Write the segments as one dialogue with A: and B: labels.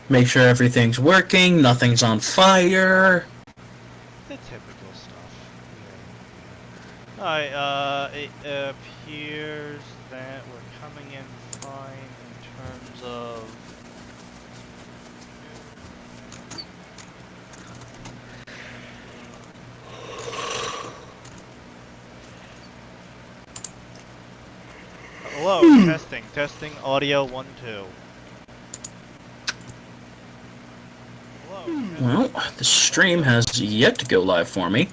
A: Make sure everything's working, nothing's on fire.
B: The typical stuff. Yeah. Alright, it appears that we're coming in fine in terms of... Hello, testing, audio 1, 2. Hello,
A: Well, the stream has yet to go live for me.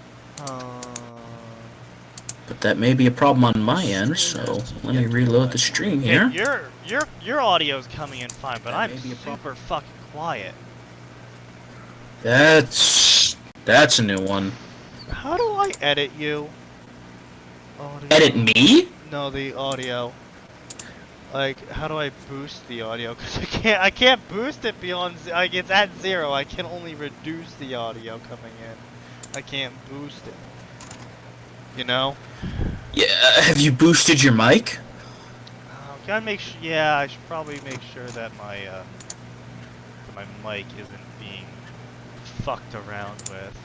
A: But that may be a problem on my end, so let me reload the stream here.
B: Your audio's coming in fine, but I'm super fucking quiet.
A: That's a new one.
B: How do I edit you? Audio.
A: Edit me?
B: No, the audio. Like, how do I boost the audio? Cause I can't boost it beyond, like, it's at 0. I can only reduce the audio coming in. I can't boost it. You know?
A: Yeah, have you boosted your mic?
B: Gotta make sure, yeah, I should probably make sure that my mic isn't being fucked around with.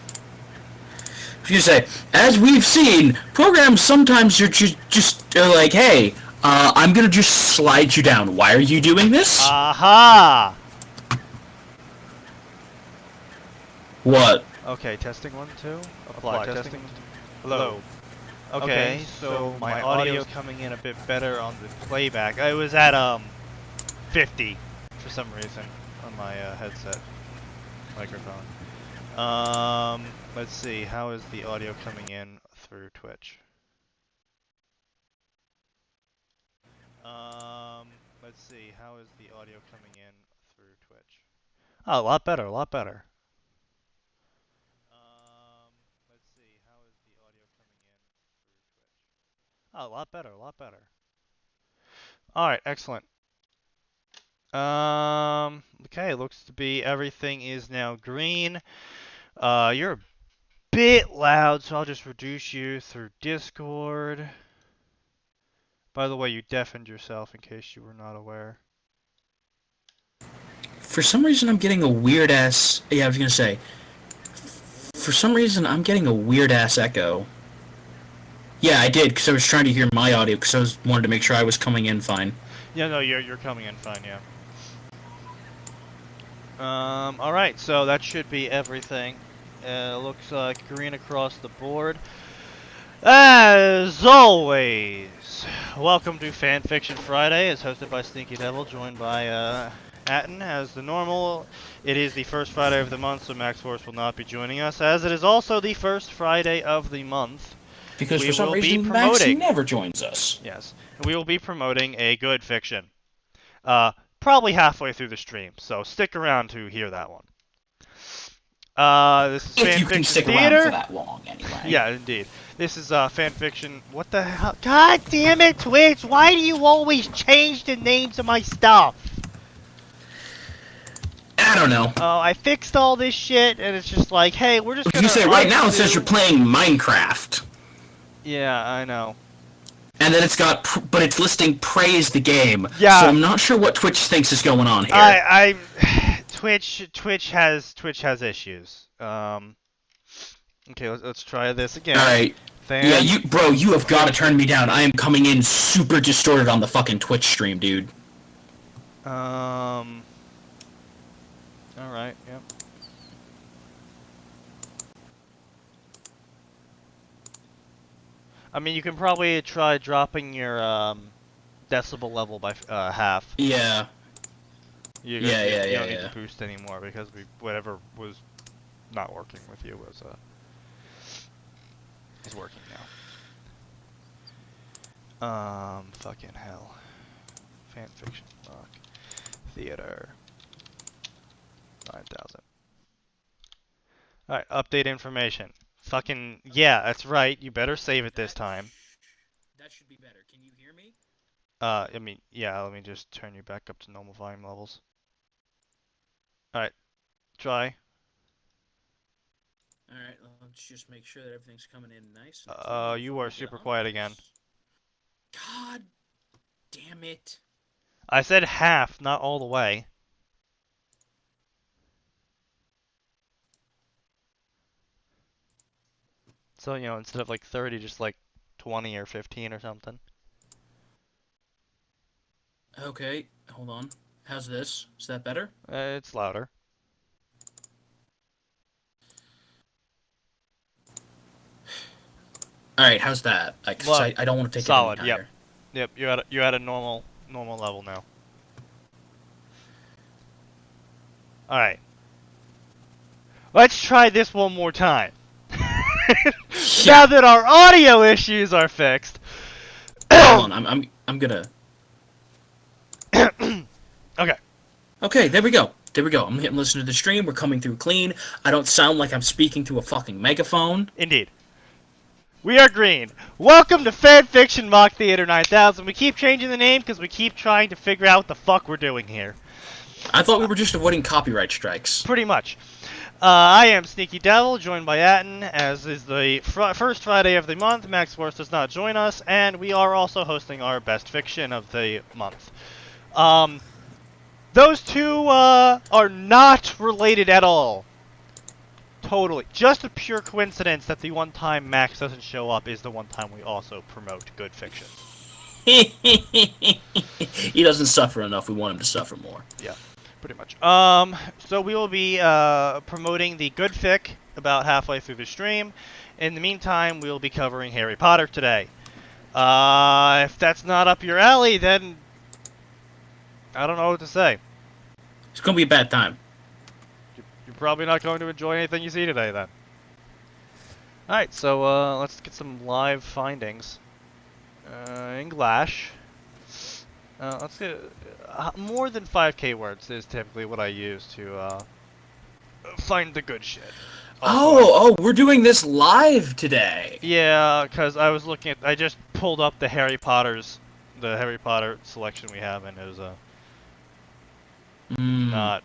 A: You say, as we've seen, programs sometimes are just like, hey, I'm gonna just slide you down. Why are you doing this?
B: Aha!
A: What?
B: Okay, testing 1, 2. Apply, testing. Hello. Okay, so my audio's coming in a bit better on the playback. I was at 50 for some reason on my headset microphone. Let's see, how is the audio coming in through Twitch? Let's see, how is the audio coming in through Twitch? Oh, a lot better, a lot better. Let's see, how is the audio coming in through Twitch? Oh, a lot better, a lot better. Alright, excellent. Okay, looks to be everything is now green. You're a bit loud, so I'll just reduce you through Discord. By the way, you deafened yourself in case you were not aware.
A: For some reason, I'm getting a weird ass. Yeah, I was gonna say. For some reason, I'm getting a weird ass echo. Yeah, I did because I was trying to hear my audio because I wanted to make sure I was coming in fine.
B: Yeah, no, you're coming in fine, yeah. Alright, so that should be everything. Looks like green across the board. As always, welcome to Fanfiction Friday. It's hosted by SneakyDevil, joined by Atin. As the normal, it is the first Friday of the month, so Max Force will not be joining us, as it is also the first Friday of the month.
A: Because for some reason, Max never joins us.
B: Yes, we will be promoting a good fiction. Probably halfway through the stream, so stick around to hear that one. This is
A: if you can stick around for that long, anyway.
B: Yeah, indeed. This is fanfiction. What the hell? God damn it, Twitch! Why do you always change the names of my stuff?
A: I don't know.
B: Oh, I fixed all this shit, and it's just like, hey, we're just gonna...
A: You say right now it says you're playing Minecraft.
B: Yeah, I know.
A: And then it's got, but it's listing praise the game.
B: Yeah.
A: So I'm not sure what Twitch thinks is going on here.
B: Twitch has issues. Okay, let's try this again.
A: All right. Yeah, you have got to turn me down. I am coming in super distorted on the fucking Twitch stream, dude.
B: All right. Yep. I mean, you can probably try dropping your decibel level by half.
A: Yeah.
B: You don't need to boost anymore because whatever was not working with you is working now. Fucking hell. Fanfiction rock theater 9000. All right, update information. Fucking yeah, that's right. You better save it this time.
A: That should be better. Can you hear me?
B: I mean, yeah. Let me just turn you back up to normal volume levels. All right, try.
A: Alright, let's just make sure that everything's coming in nice.
B: You are super quiet again.
A: God damn it.
B: I said half, not all the way. So, you know, instead of like 30, just like 20 or 15 or something.
A: Okay, hold on. How's this? Is that better?
B: It's louder.
A: All right, how's that? Like, 'cause
B: Well,
A: I don't want to take it any
B: solid. Yep.
A: higher.
B: Yep. You're at a normal level now. All right. Let's try this one more time. Now that our audio issues are fixed.
A: Hold on, I'm gonna.
B: Okay.
A: Okay, there we go. There we go. I'm hitting listen to the stream. We're coming through clean. I don't sound like I'm speaking to a fucking megaphone.
B: Indeed. We are green. Welcome to Fanfiction Mock Theater 9000. We keep changing the name because we keep trying to figure out what the fuck we're doing here.
A: I thought we were just avoiding copyright strikes.
B: Pretty much. I am SneakyDevil, joined by Atin, as is the first Friday of the month. Max Worst does not join us, and we are also hosting our best fiction of the month. Those two are not related at all. Totally. Just a pure coincidence that the one time Max doesn't show up is the one time we also promote good fiction.
A: He doesn't suffer enough. We want him to suffer more.
B: Yeah, pretty much. So we will be promoting the good fic about halfway through the stream. In the meantime, we will be covering Harry Potter today. If that's not up your alley, then I don't know what to say.
A: It's gonna be a bad time.
B: You're probably not going to enjoy anything you see today, then. Alright, so let's get some live findings. In Glash. Let's get more than 5k words is typically what I use to find the good shit.
A: Oh, we're doing this live today.
B: Yeah, because I was looking at, I just pulled up the Harry Potter selection we have, and it was not.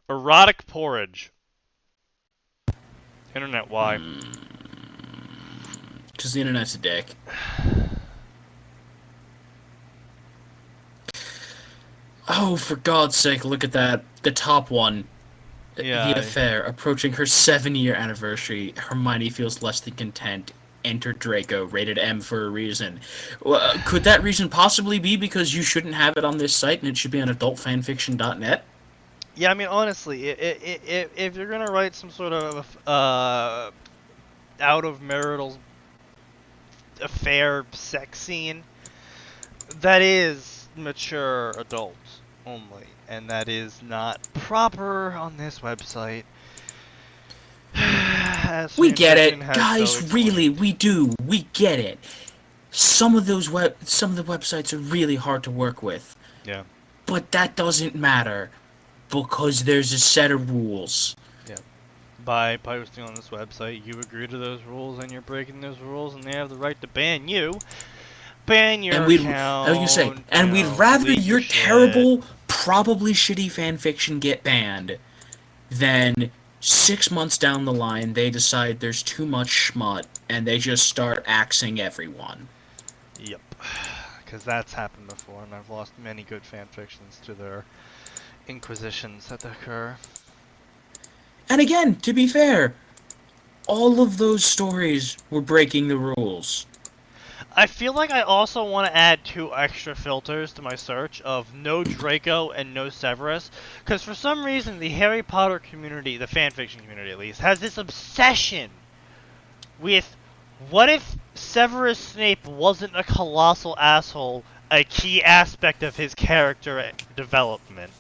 B: Erotic porridge. Internet, why?
A: Because the internet's a dick. Oh, for God's sake, look at that. The top one.
B: Yeah.
A: The affair. Approaching her 7-year anniversary, Hermione feels less than content. Enter Draco, rated M for a reason. Could that reason possibly be because you shouldn't have it on this site and it should be on adultfanfiction.net?
B: Yeah, I mean, honestly, if you're gonna write some sort of out of marital affair sex scene, that is mature adults only, and that is not proper on this website.
A: We get it, guys. Really, we do. We get it. Some of the websites are really hard to work with.
B: Yeah.
A: But that doesn't matter. Because there's a set of rules.
B: Yeah. By posting on this website, you agree to those rules, and you're breaking those rules, and they have the right to ban you. Ban your account.
A: I was gonna say, and we'd rather your terrible, probably shitty fanfiction get banned than 6 months down the line they decide there's too much schmut and they just start axing everyone.
B: Yep. Because that's happened before, and I've lost many good fanfictions to their inquisitions that occur.
A: And again, to be fair, all of those stories were breaking the rules.
B: I feel like I also want to add 2 extra filters to my search of no Draco and no Severus, because for some reason the Harry Potter community, the fanfiction community at least, has this obsession with what if Severus Snape wasn't a colossal asshole, a key aspect of his character development?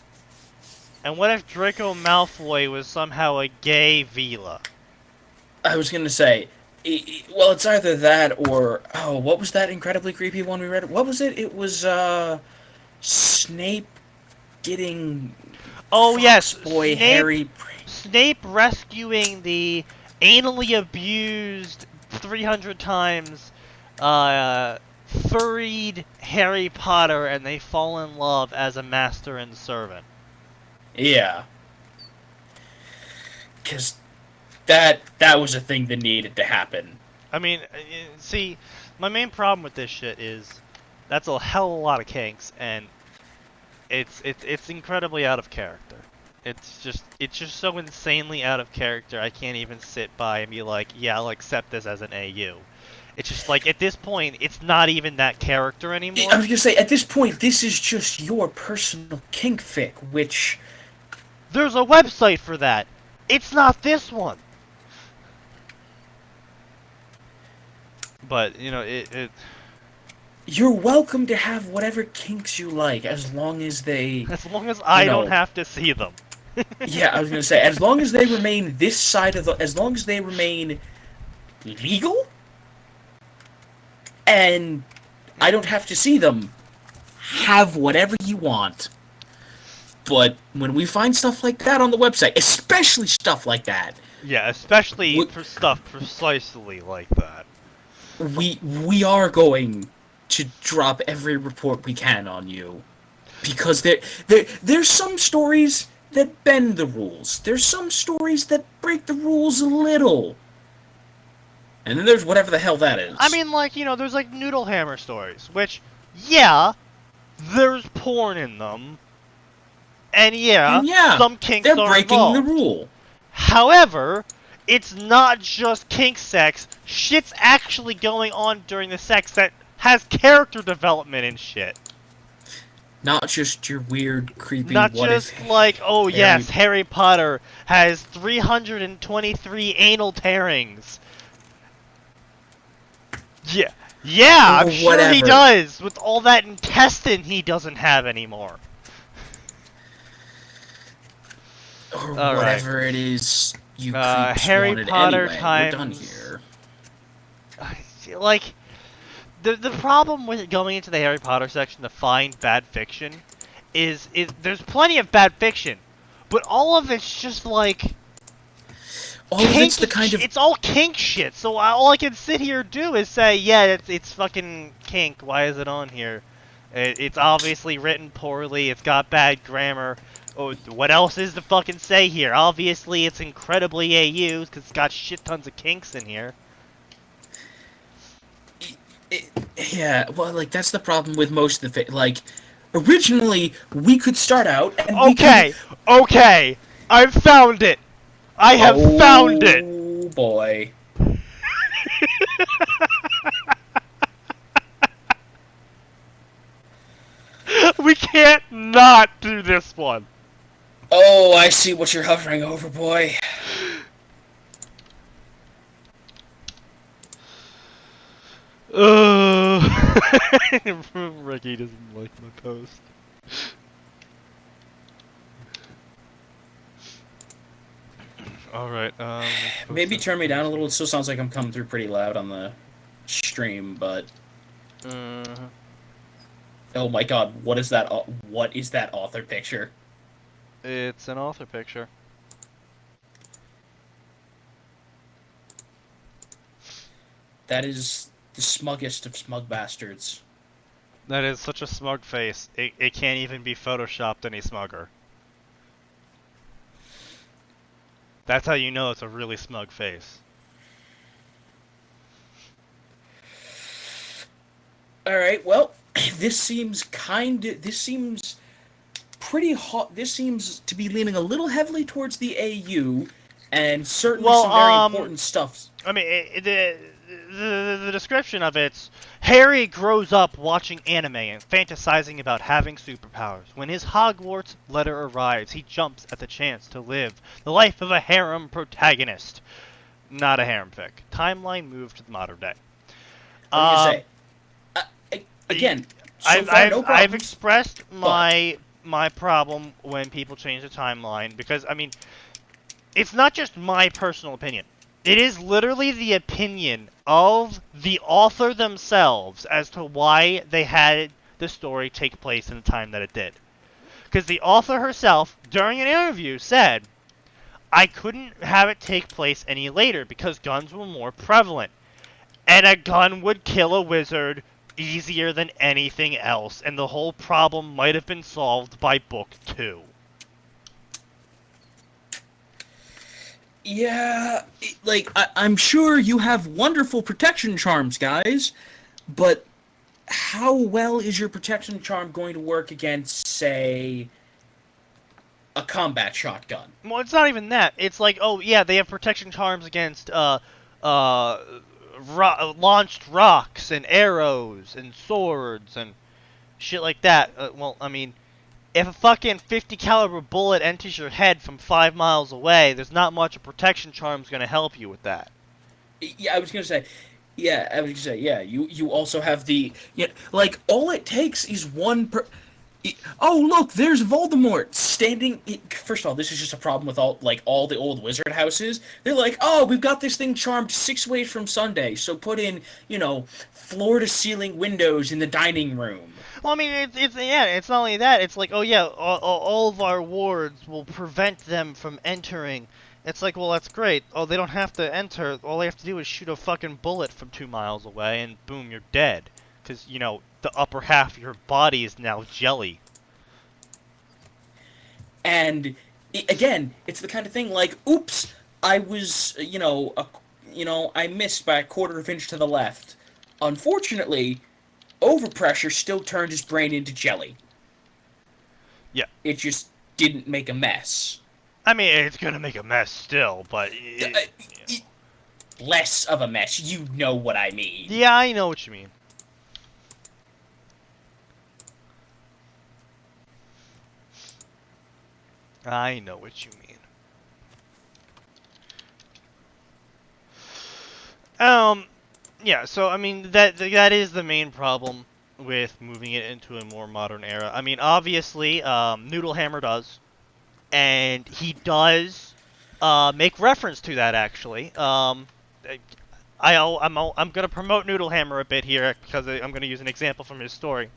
B: And what if Draco Malfoy was somehow a gay Vila?
A: I was gonna say, well, it's either that or, oh, what was that incredibly creepy one we read? What was it? It was, Snape getting...
B: Oh, yes,
A: boy Harry...
B: Snape rescuing the anally abused 300 times, furried Harry Potter, and they fall in love as a master and servant.
A: Yeah. Because that was a thing that needed to happen.
B: I mean, see, my main problem with this shit is that's a hell of a lot of kinks, and it's incredibly out of character. It's just so insanely out of character. I can't even sit by and be like, yeah, I'll accept this as an AU. It's just like, at this point, it's not even that character anymore.
A: I was gonna say, at this point, this is just your personal kink fic, which...
B: There's a website for that. It's not this one. But, you know, it
A: You're welcome to have whatever kinks you like, as long as they...
B: as long as I don't have to see them.
A: Yeah, I was gonna say, as long as they remain this side of the... As long as they remain legal, and I don't have to see them, have whatever you want. But when we find stuff like that on the website, especially stuff like that...
B: Yeah, especially for stuff precisely like that.
A: We are going to drop every report we can on you. Because there's some stories that bend the rules. There's some stories that break the rules a little. And then there's whatever the hell that is.
B: I mean, like, you know, there's like Noodle Hammer stories, which, yeah, there's porn in them. And yeah, some kinks
A: they're
B: are
A: breaking
B: involved.
A: the rule.
B: However, it's not just kink sex. Shit's actually going on during the sex that has character development and shit.
A: Not just your weird, creepy...
B: Not just like, oh yes, Harry Potter has 323 anal tearings. Yeah, I'm sure he does, with all that intestine he doesn't have anymore.
A: Or whatever it is you creeps
B: Harry
A: wanted
B: Potter
A: anyway.
B: times...
A: We're done here.
B: Like, the problem with going into the Harry Potter section to find bad fiction is there's plenty of bad fiction, but all of it's just like...
A: All of it's the kind of...
B: It's all kink shit, so all I can sit here and do is say, yeah, it's fucking kink, why is it on here? It's obviously written poorly, it's got bad grammar. Oh, what else is to fucking say here? Obviously, it's incredibly AU, because it's got shit tons of kinks in here.
A: Yeah, well, like, that's the problem with most of the... Like, originally, we could start out and
B: Okay, I've found it! I have found it!
A: Oh, boy.
B: We can't not do this one!
A: Oh, I see what you're hovering over, boy.
B: Ricky doesn't like my post. Alright,
A: maybe turn me down a little. It still sounds like I'm coming through pretty loud on the stream, but... Oh my god, what is that author picture?
B: It's an author picture.
A: That is the smuggest of smug bastards.
B: That is such a smug face. It can't even be photoshopped any smugger. That's how you know it's a really smug face.
A: Alright, well, this seems pretty hot. This seems to be leaning a little heavily towards the AU, and certainly some very important stuff.
B: I mean, the description of it's Harry grows up watching anime and fantasizing about having superpowers. When his Hogwarts letter arrives, he jumps at the chance to live the life of a harem protagonist. Not a harem fic. Timeline moved to the modern day.
A: Again, so far, no
B: I've expressed my problem when people change the timeline, because, I mean, it's not just my personal opinion. It is literally the opinion of the author themselves as to why they had the story take place in the time that it did. Because the author herself, during an interview, said, I couldn't have it take place any later because guns were more prevalent. And a gun would kill a wizard easier than anything else, and the whole problem might have been solved by book 2.
A: Yeah, like, I'm sure you have wonderful protection charms, guys, but how well is your protection charm going to work against, say, a combat shotgun.
B: Well, it's not even that. It's like, oh yeah, they have protection charms against launched rocks and arrows and swords and shit like that. Well, I mean, if a fucking 50 caliber bullet enters your head from 5 miles away, there's not much a protection charm's gonna help you with that.
A: Yeah, I was gonna say. Yeah, I was gonna say. Yeah, you also have the like all it takes is one per. Oh look, there's Voldemort standing. First of all, this is just a problem with all the old wizard houses. They're like, oh, we've got this thing charmed 6 ways from Sunday, so put in floor to ceiling windows in the dining room.
B: Well, I mean, it's not only that. It's like, oh yeah, all of our wards will prevent them from entering. It's like, well, that's great. Oh, they don't have to enter. All they have to do is shoot a fucking bullet from 2 miles away, and boom, you're dead. Because, the upper half of your body is now jelly.
A: And again, it's the kind of thing like, oops, I was, I missed by a quarter of an inch to the left. Unfortunately, overpressure still turned his brain into jelly.
B: Yeah.
A: It just didn't make a mess.
B: I mean, it's gonna make a mess still, but...
A: Less of a mess, you know what I mean.
B: Yeah, I know what you mean. I know what you mean. Yeah, so, I mean, that is the main problem with moving it into a more modern era. I mean, obviously, Noodlehammer does. And he does make reference to that, actually. I'm going to promote Noodlehammer a bit here, because I'm going to use an example from his story.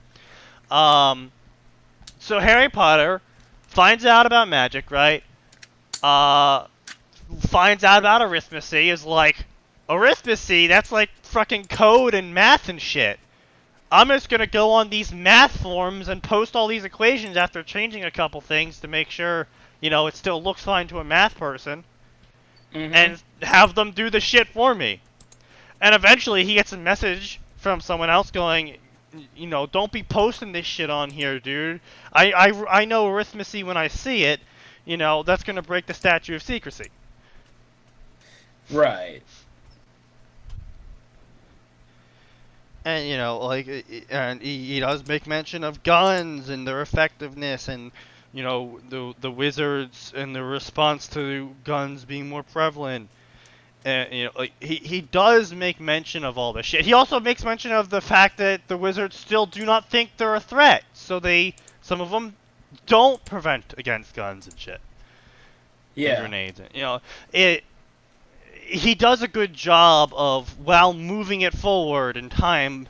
B: So Harry Potter finds out about magic, right? Finds out about arithmancy, is like, arithmancy? That's like fucking code and math and shit. I'm just gonna go on these math forums and post all these equations after changing a couple things to make sure, it still looks fine to a math person. And have them do the shit for me. And eventually he gets a message from someone else going, don't be posting this shit on here, dude. I know arithmancy when I see it. That's gonna break the statute of secrecy.
A: Right.
B: And, and he does make mention of guns and their effectiveness and, the wizards and the response to guns being more prevalent. And, he does make mention of all this shit. He also makes mention of the fact that the wizards still do not think they're a threat. So some of them don't prevent against guns and shit.
A: Yeah.
B: And grenades. He does a good job of, while moving it forward in time,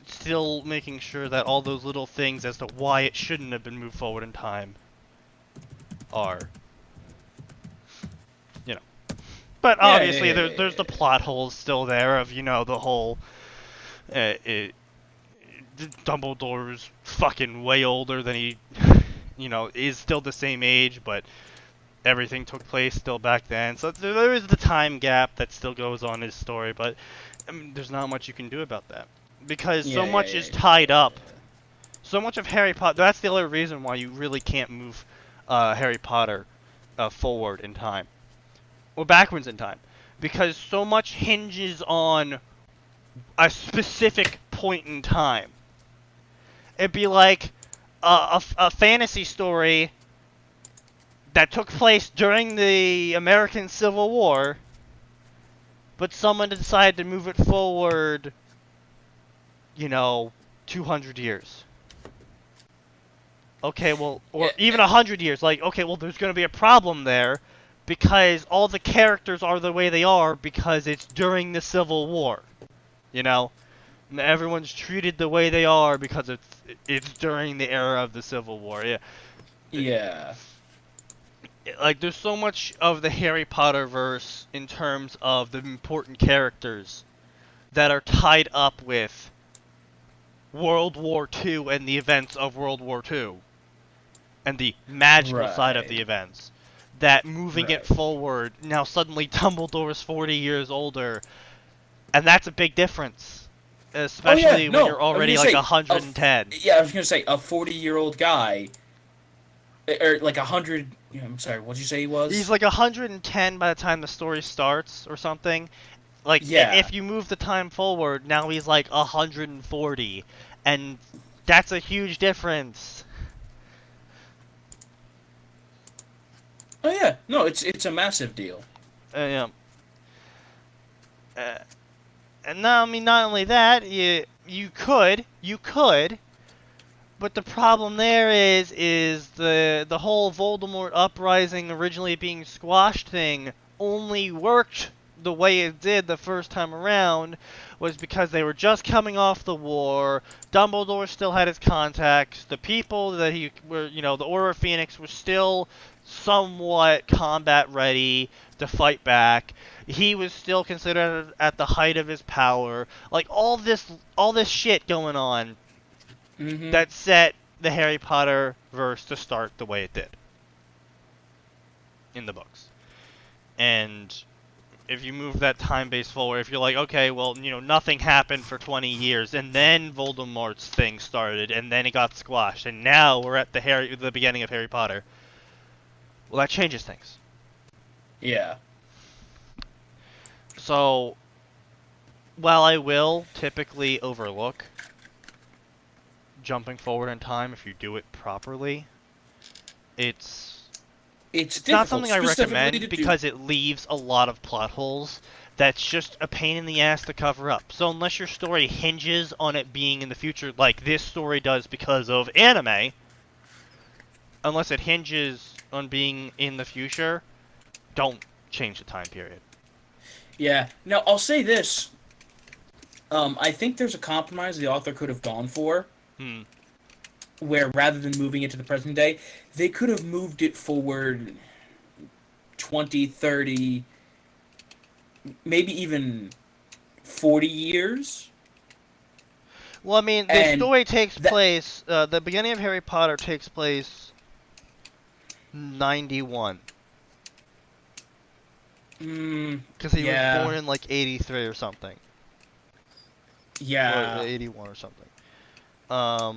B: still making sure that all those little things as to why it shouldn't have been moved forward in time are. But obviously, there's the plot holes still there of, the whole... Dumbledore's fucking way older than he, is still the same age, but everything took place still back then. So there is the time gap that still goes on in his story, but there's not much you can do about that. Because so much is tied up. So much of Harry Potter... That's the other reason why you really can't move Harry Potter forward in time. Or backwards in time. Because so much hinges on a specific point in time. It'd be like a fantasy story that took place during the American Civil War, but someone decided to move it forward, 200 years. Okay, well, or even 100 years. Like, okay, well, there's going to be a problem there, because all the characters are the way they are because it's during the Civil War. Everyone's treated the way they are because it's during the era of the Civil War.
A: Yeah.
B: Like, there's so much of the Harry Potter verse in terms of the important characters that are tied up with World War II and the events of World War II and the magical side of the events. That moving it forward, now suddenly Dumbledore's 40 years older, and that's a big difference. Especially when you're already like 110.
A: I was gonna say, a 40-year-old guy or like 100. I'm sorry, what did you say he was?
B: He's like 110 by the time the story starts or something. Like,
A: Yeah.
B: if you move the time forward, now he's like 140. And that's a huge difference.
A: Oh yeah, no, it's a massive deal.
B: Yeah. And now, I mean, not only that, you could, but the problem there is the whole Voldemort uprising originally being squashed thing only worked the way it did the first time around was because they were just coming off the war. Dumbledore still had his contacts. The people that he were, the Order of Phoenix was still somewhat combat ready to fight back. He was still considered at the height of his power. Like all this shit going on that set the Harry Potter verse to start the way it did in the books. And if you move that time base forward, if you're like, okay, well, nothing happened for 20 years, and then Voldemort's thing started, and then it got squashed, and now we're at the beginning of Harry Potter. Well, that changes things.
A: Yeah.
B: So, while I will typically overlook jumping forward in time if you do it properly, it's not something I recommend because it leaves a lot of plot holes that's just a pain in the ass to cover up. So unless your story hinges on it being in the future, like this story does because of anime, unless it hinges on being in the future, don't change the time period.
A: Yeah. Now, I'll say this. I think there's a compromise the author could have gone for. Where rather than moving it to the present day, they could have moved it forward 20, 30, maybe even 40 years.
B: Well, I mean, the story takes place, the beginning of Harry Potter takes place 91. Because he was born in like 83 or something.
A: Yeah.
B: Or 81 or something.
A: But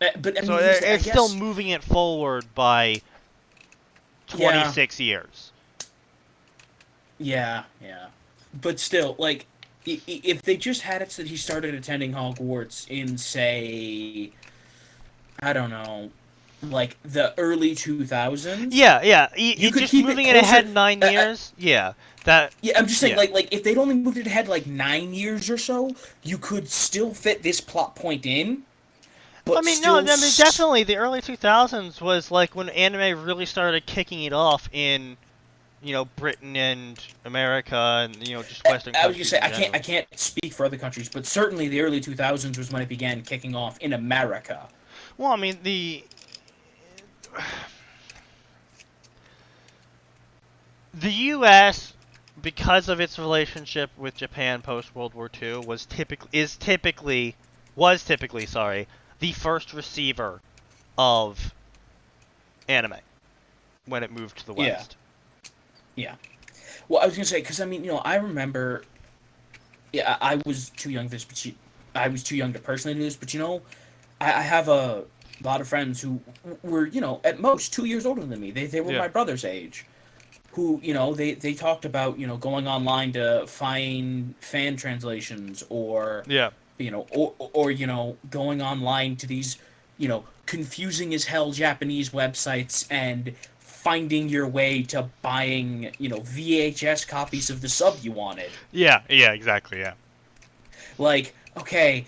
A: I mean,
B: so it's still moving it forward by 26 years.
A: Yeah. But still, like, if they just had it so that he started attending Hogwarts in, say, I don't know, like the early 2000s.
B: Yeah. You could just moving it ahead 9 years.
A: Yeah, I'm just saying, like if they'd only moved it ahead like 9 years or so, you could still fit this plot point in. But
B: definitely the early 2000s was like when anime really started kicking it off in, Britain and America and just Western countries.
A: I was gonna say I can't speak for other countries, but certainly the early 2000s was when it began kicking off in America.
B: Well, I mean the U.S., because of its relationship with Japan post World War II, was typically the first receiver of anime when it moved to the West.
A: Yeah. Well, I was gonna say because I remember. Yeah, I was too young for this, but I was too young to personally do this. But I have a lot of friends who were at most 2 years older than me. They were my brother's age. Who they talked about going online to find fan translations or going online to these confusing as hell Japanese websites and finding your way to buying VHS copies of the sub you wanted.
B: Yeah, exactly. Yeah.
A: Like, okay,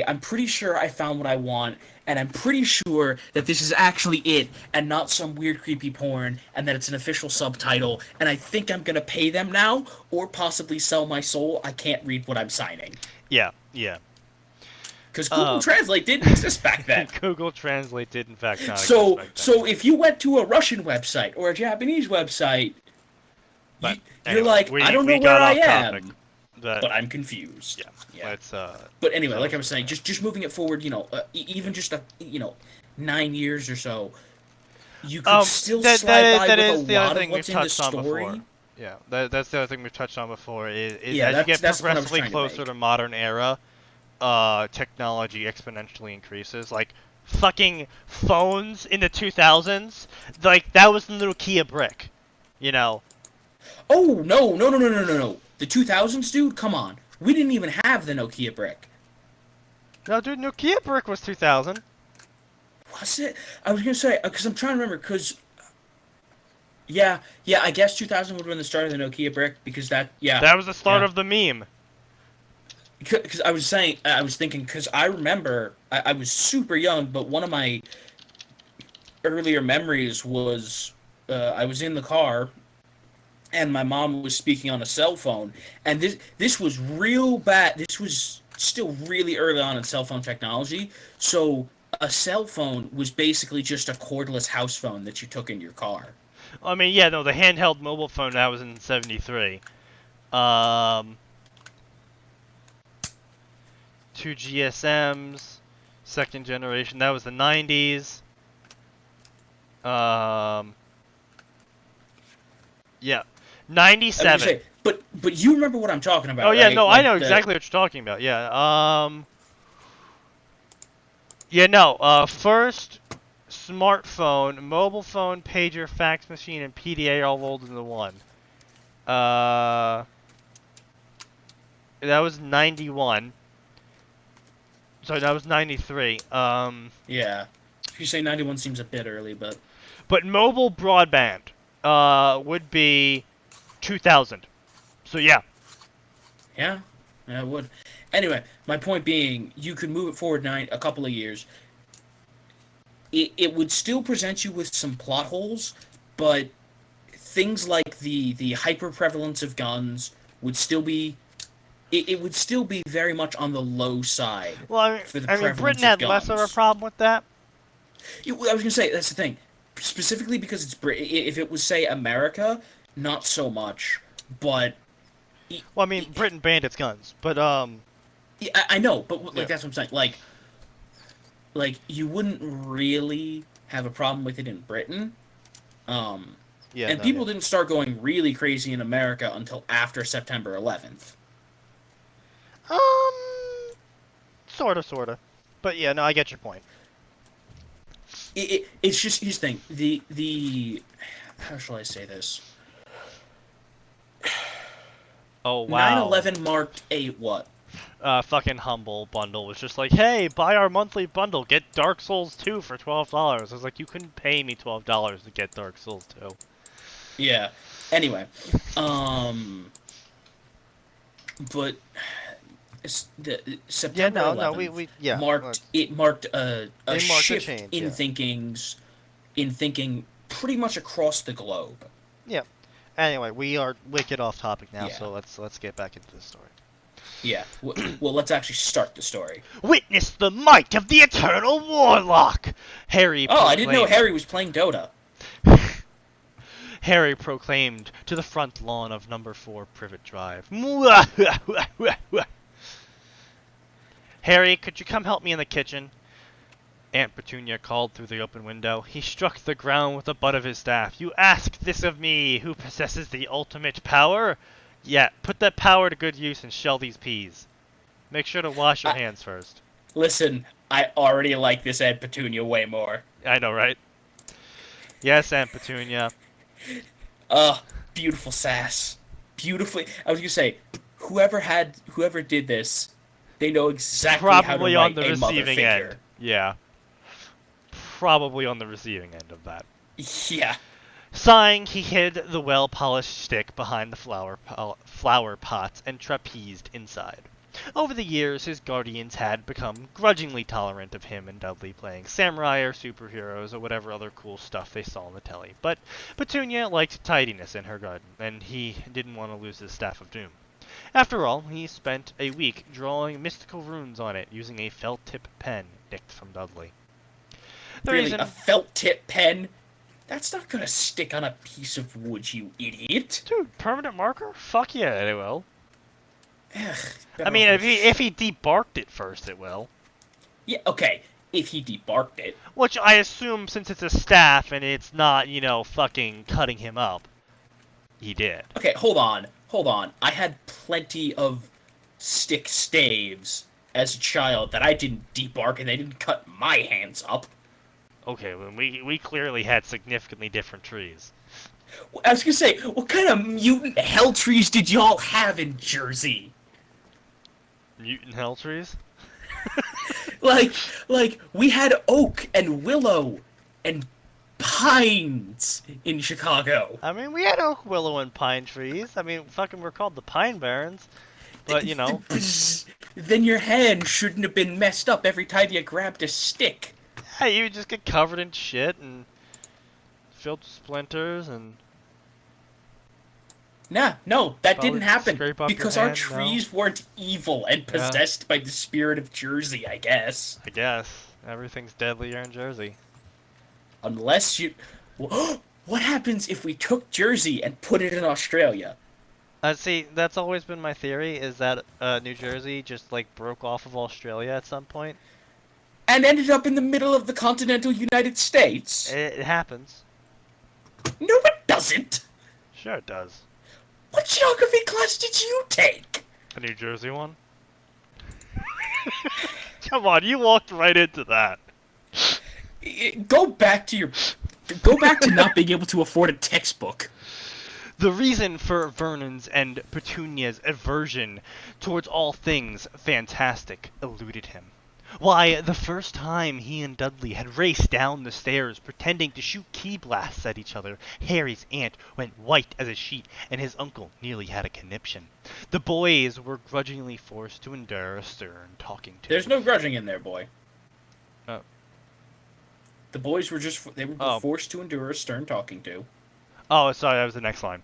A: I'm pretty sure I found what I want, and I'm pretty sure that this is actually it, and not some weird creepy porn, and that it's an official subtitle, and I think I'm gonna pay them now, or possibly sell my soul. I can't read what I'm signing.
B: Yeah.
A: Because Google Translate didn't exist back then.
B: Google Translate did, in fact, not
A: exist
B: back then.
A: So if you went to a Russian website or a Japanese website, you're like, I don't know where I am. But I'm confused.
B: Yeah.
A: But anyway, like I was saying, just moving it forward, even just 9 years or so, you could still slide by with a lot of what's in the story.
B: Yeah, that's the other thing we've touched on before. Is as you get progressively closer to modern era, technology exponentially increases. Like fucking phones in the 2000s, like, that was the Nokia brick, you know?
A: Oh, no. The 2000s, dude? Come on. We didn't even have the Nokia brick.
B: No, dude, Nokia brick was 2000.
A: Was it? I was gonna say, because I'm trying to remember, because... Yeah, I guess 2000 would have been the start of the Nokia brick, because that... Yeah.
B: That was the start
A: Yeah.
B: of the meme.
A: Because I was thinking, because I remember, I was super young, but one of my earlier memories was I was in the car, and my mom was speaking on a cell phone, and this was real bad. This was still really early on in cell phone technology, so a cell phone was basically just a cordless house phone that you took in your car.
B: I mean, yeah, no, the handheld mobile phone, that was in 73. Um, 2 GSMs, second generation, that was the 90s. Yeah. 97.
A: Say, but you remember what I'm talking about,
B: Oh yeah,
A: right?
B: no, I
A: Like
B: know exactly what you're talking about. Yeah. Yeah, no. First smartphone, mobile phone, pager, fax machine, and PDA all rolled into one. That was 91. Sorry, that was 93.
A: Yeah. You say 91 seems a bit early, but
B: Mobile broadband, would be 2000. So yeah.
A: yeah, it would. Anyway, my point being, you could move it forward a couple of years. It would still present you with some plot holes, but things like the hyper prevalence of guns would still be it would still be very much on the low side
B: Well,
A: for the
B: I mean,
A: prevalence
B: Britain
A: of
B: had less of a
A: guns.
B: problem with that.
A: I was gonna say that's the thing, specifically because it's if it was say America, not so much, but
B: Well, I mean, Britain banned its guns, but
A: yeah, I know, but like
B: yeah.
A: that's what I'm saying. Like you wouldn't really have a problem with it in Britain.
B: Yeah,
A: And
B: no,
A: people
B: yeah.
A: didn't start going really crazy in America until after September 11th.
B: Sorta. But yeah, no, I get your point.
A: It's just here's the thing. The how shall I say this?
B: Oh wow.
A: 9/11 marked a what?
B: Fucking Humble bundle was just like, hey, buy our monthly bundle, get Dark Souls 2 for $12. I was like, you couldn't pay me $12 to get Dark Souls 2.
A: Yeah. Anyway, but the
B: Yeah,
A: September
B: no,
A: 11th
B: yeah.
A: marked a
B: It marked a
A: shift
B: change,
A: in
B: yeah.
A: in thinking pretty much across the globe.
B: Yeah. Anyway, we are wicked off topic now,
A: Yeah.
B: so let's get back into the story.
A: Yeah. Well, let's actually start the story.
B: Witness the might of the Eternal Warlock! Harry
A: Oh, I didn't know
B: proclaimed.
A: Harry was playing Dota.
B: Harry proclaimed to the front lawn of number 4 Privet Drive. Harry, could you come help me in the kitchen? Aunt Petunia called through the open window. He struck the ground with the butt of his staff. You ask this of me, who possesses the ultimate power? Yeah, put that power to good use and shell these peas. Make sure to wash your hands first.
A: Listen, I already like this Aunt Petunia way more.
B: I know, right? Yes, Aunt Petunia.
A: Beautiful sass. Beautifully. I was gonna say, whoever did this, they know exactly how to
B: Probably
A: write
B: on the
A: a mother
B: receiving
A: figure.
B: end. Yeah. Probably on the receiving end of that.
A: Yeah.
B: Sighing, he hid the well-polished stick behind the flower pots and trapezed inside. Over the years, his guardians had become grudgingly tolerant of him and Dudley playing samurai or superheroes or whatever other cool stuff they saw on the telly. But Petunia liked tidiness in her garden, and he didn't want to lose his Staff of Doom. After all, he spent a week drawing mystical runes on it using a felt-tip pen nicked from Dudley.
A: Really, a felt tip pen? That's not gonna stick on a piece of wood, you idiot.
B: Dude, permanent marker? Fuck yeah, it will.
A: Ugh,
B: I mean, if he debarked it first, it will.
A: Yeah, okay. If he debarked it.
B: Which I assume, since it's a staff and it's not, you know, fucking cutting him up, he did.
A: Okay, hold on. I had plenty of stick staves as a child that I didn't debark and they didn't cut my hands up.
B: Okay, well, we clearly had significantly different trees.
A: I was gonna say, what kind of mutant hell trees did y'all have in Jersey?
B: Mutant hell trees?
A: Like, we had oak and willow and pines in Chicago.
B: I mean, we had oak, willow, and pine trees. I mean, fucking, we're called the Pine Barrens. But, you know.
A: Then your hand shouldn't have been messed up every time you grabbed a stick.
B: Yeah, you just get covered in shit and filled with splinters and...
A: Nah, no, that
B: Probably
A: didn't happen.
B: scrape up your
A: Because our
B: hand,
A: trees weren't evil and possessed by the spirit of Jersey, I guess.
B: I guess. Everything's deadlier in Jersey.
A: Unless you... What happens if we took Jersey and put it in Australia?
B: See, that's always been my theory, is that New Jersey just, like, broke off of Australia at some point.
A: And ended up in the middle of the continental United States?
B: It happens.
A: No, it doesn't!
B: Sure it does.
A: What geography class did you take?
B: A New Jersey one? Come on, you walked right into that.
A: Go back to not being able to afford a textbook.
B: The reason for Vernon's and Petunia's aversion towards all things fantastic eluded him. Why, the first time he and Dudley had raced down the stairs pretending to shoot key blasts at each other, Harry's aunt went white as a sheet and his uncle nearly had a conniption. The boys were grudgingly forced to endure a stern talking to.
A: There's no grudging in there, boy.
B: Oh.
A: The boys were forced to endure a stern talking to.
B: Oh, sorry, that was the next line.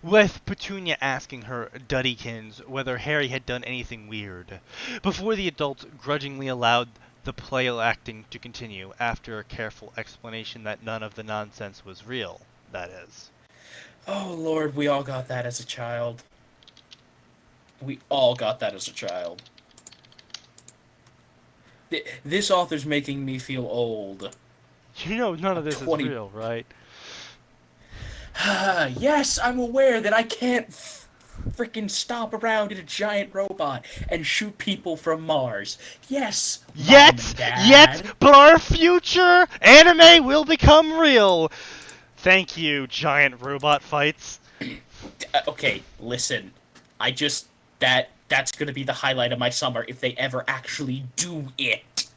B: With Petunia asking her Duddykins whether Harry had done anything weird, before the adults grudgingly allowed the play acting to continue after a careful explanation that none of the nonsense was real, that is.
A: Oh, Lord, we all got that as a child. We all got that as a child. This author's making me feel old.
B: You know none of this
A: 20...
B: is real, right?
A: Yes, I'm aware that I can't freaking stomp around in a giant robot and shoot people from Mars. Yes,
B: Yet, but our future anime will become real. Thank you, giant robot fights.
A: Okay, listen. That's gonna be the highlight of my summer if they ever actually do it.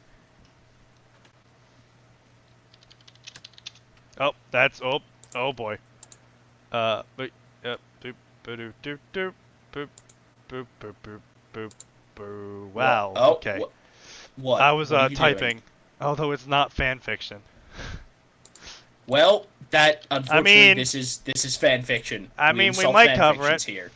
B: Oh, that's oh boy. Wow, okay.
A: What?
B: I was
A: What are you
B: typing,
A: doing?
B: although it's not fan fiction.
A: Well, that unfortunately
B: mean,
A: this is fan fiction.
B: I mean, we might cover it.
A: Here.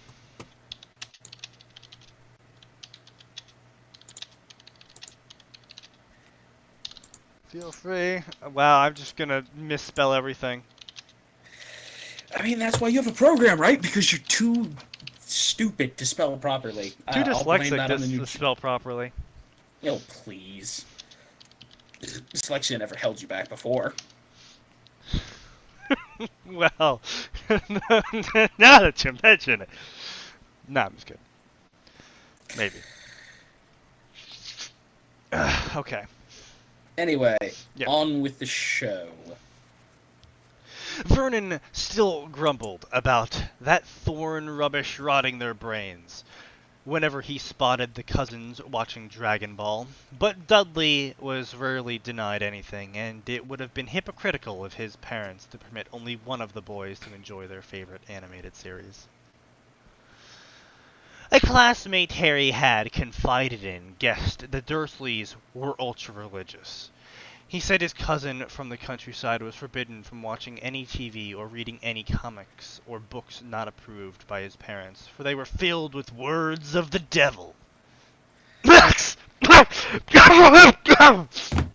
B: Feel free. Wow, I'm just gonna misspell everything.
A: I mean, that's why you have a program, right? Because you're too stupid to spell properly.
B: Too dyslexic to spell properly.
A: Oh, please. Dyslexia never held you back before.
B: Well, now that you mention it. Nah, I'm just kidding. Maybe. Okay.
A: Anyway,
B: Yeah.
A: on with the show.
B: Vernon still grumbled about that thorn rubbish rotting their brains whenever he spotted the cousins watching Dragon Ball, but Dudley was rarely denied anything, and it would have been hypocritical of his parents to permit only one of the boys to enjoy their favorite animated series. A classmate Harry had confided in guessed the Dursleys were ultra-religious. He said his cousin from the countryside was forbidden from watching any TV or reading any comics or books not approved by his parents, for they were filled with words of the devil. Oh,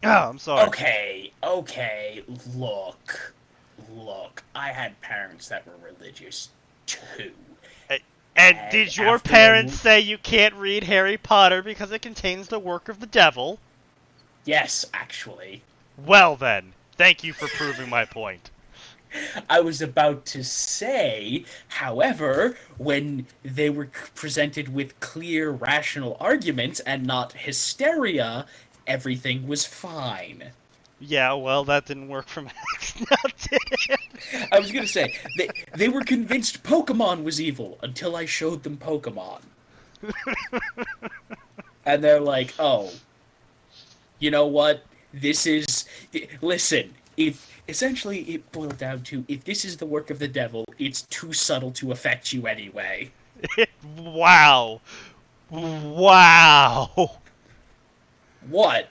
B: I'm sorry.
A: Okay, look, I had parents that were religious, too.
B: And did your parents say you can't read Harry Potter because it contains the work of the devil?
A: Yes, actually.
B: Well then, thank you for proving my point.
A: I was about to say, however, when they were presented with clear, rational arguments and not hysteria, everything was fine.
B: Yeah, well, that didn't work for Max, now did it?
A: I was gonna say, they were convinced Pokemon was evil until I showed them Pokemon. And they're like, oh, you know what? This is. Listen, if. Essentially, it boiled down to if this is the work of the devil, it's too subtle to affect you anyway.
B: Wow. Wow.
A: What?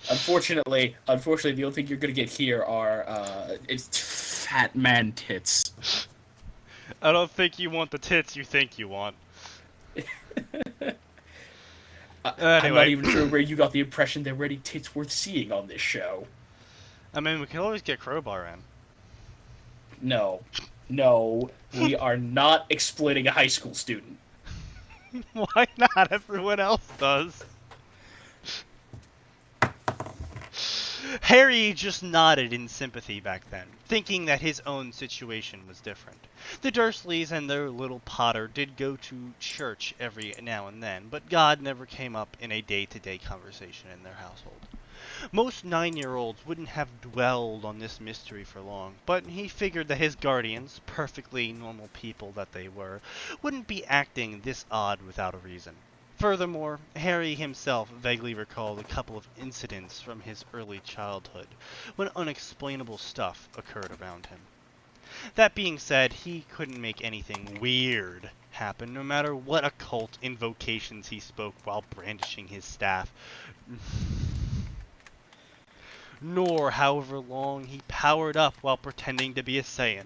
A: Unfortunately, the only thing you're gonna get here are it's fat man tits.
B: I don't think you want the tits you think you want.
A: I'm not
B: Anyway.
A: even sure where you got the impression there were any tits worth seeing on this show.
B: I mean, we can always get Crowbar in.
A: No, we are not exploiting a high school student.
B: Why not? Everyone else does. Harry just nodded in sympathy back then, thinking that his own situation was different. The Dursleys and their little Potter did go to church every now and then, but God never came up in a day-to-day conversation in their household. Most 9-year-olds wouldn't have dwelled on this mystery for long, but he figured that his guardians, perfectly normal people that they were, wouldn't be acting this odd without a reason. Furthermore, Harry himself vaguely recalled a couple of incidents from his early childhood, when unexplainable stuff occurred around him. That being said, he couldn't make anything weird happen, no matter what occult invocations he spoke while brandishing his staff, nor however long he powered up while pretending to be a Saiyan.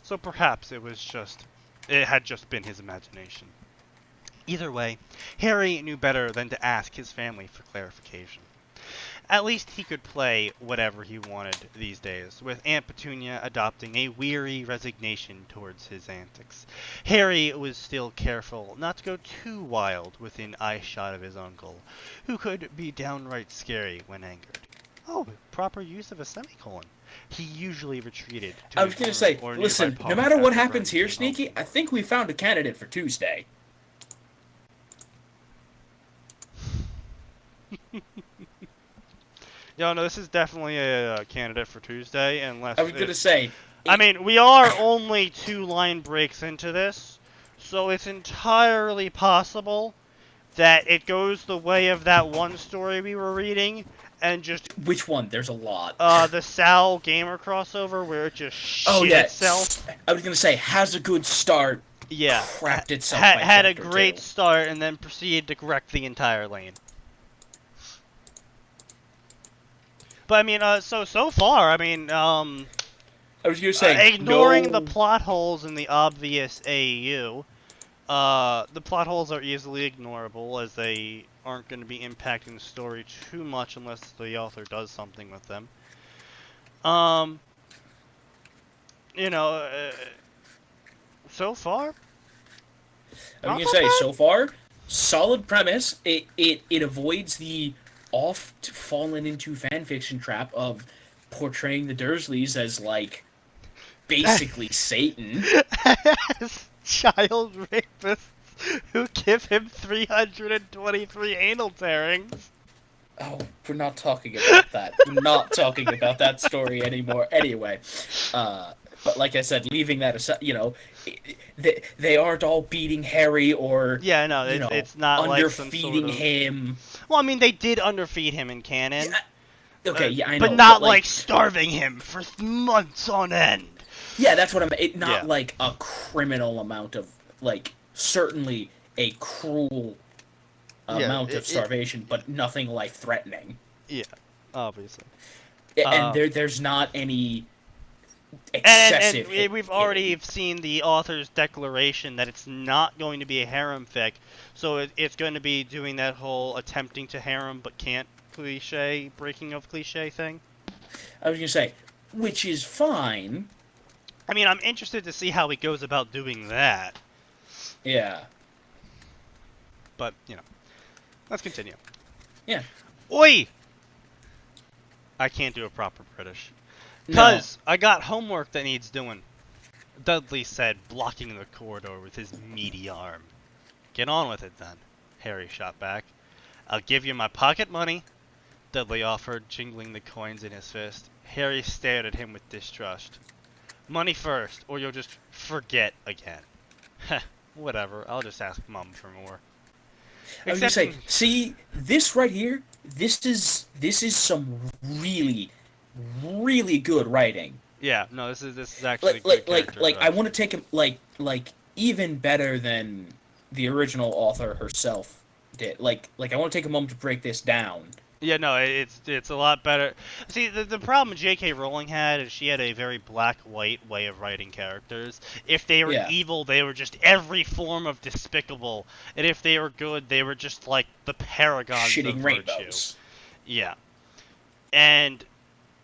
B: So perhaps it had just been his imagination. Either way, Harry knew better than to ask his family for clarification. At least he could play whatever he wanted these days, with Aunt Petunia adopting a weary resignation towards his antics. Harry was still careful not to go too wild within eyeshot of his uncle, who could be downright scary when angered. Oh, proper use of a semicolon. He usually retreated to
A: I was going to say, listen, no matter what happens here, Sneaky, I think we found a candidate for Tuesday.
B: Yeah, no, this is definitely a candidate for Tuesday, unless...
A: I was going to say...
B: I mean, we are only 2 line breaks into this, so it's entirely possible that it goes the way of that one story we were reading, and just...
A: Which one? There's a lot.
B: The Sal Gamer crossover, where it just shit itself.
A: I was going to say, has a good start.
B: Yeah.
A: Crapped itself
B: had a great start, and then proceeded to wreck the entire lane. But I mean, so far, I mean,
A: I was gonna say,
B: ignoring the plot holes in the obvious AU, the plot holes are easily ignorable, as they aren't going to be impacting the story too much unless the author does something with them. You know, so far,
A: I was gonna say, so far, solid premise. It avoids the oft fallen into fanfiction trap of portraying the Dursleys as, like, basically Satan.
B: As child rapists who give him 323 anal tearings.
A: Oh, we're not talking about that. We're not talking about that story anymore. Anyway, but like I said, leaving that aside, you know, they aren't all beating Harry or
B: it's not like some
A: underfeeding
B: sort of...
A: him.
B: Well, I mean, they did underfeed him in canon.
A: Yeah, okay, I know.
B: But not like starving him for months on end.
A: Yeah, that's what I meant. Not like a criminal amount of, like, certainly a cruel amount of starvation, but nothing life-threatening.
B: Yeah, obviously.
A: And there's not any excessive...
B: And we've already seen the author's declaration that it's not going to be a harem fic, so it's going to be doing that whole attempting to harem but can't cliche, breaking of cliche thing.
A: I was going to say, which is fine.
B: I mean, I'm interested to see how he goes about doing that.
A: Yeah.
B: But, let's continue.
A: Yeah.
B: Oi! I can't do a proper British.
A: No.
B: Cuz I got homework that needs doing. Dudley said, blocking the corridor with his meaty arm. Get on with it then, Harry shot back. I'll give you my pocket money, Dudley offered, jingling the coins in his fist. Harry stared at him with distrust. Money first, or you'll just forget again. Heh, whatever, I'll just ask Mum for more.
A: I was gonna say, see, this right here, this is some really, really good writing.
B: Yeah, no, this is actually
A: like I want to take him like even better than the original author herself did. Like I want to take a moment to break this down.
B: Yeah, no, it's a lot better. See, the problem J.K. Rowling had is she had a very black-white way of writing characters. If they were evil, they were just every form of despicable, and if they were good, they were just like the paragons of virtue.
A: Rainbows.
B: Yeah, and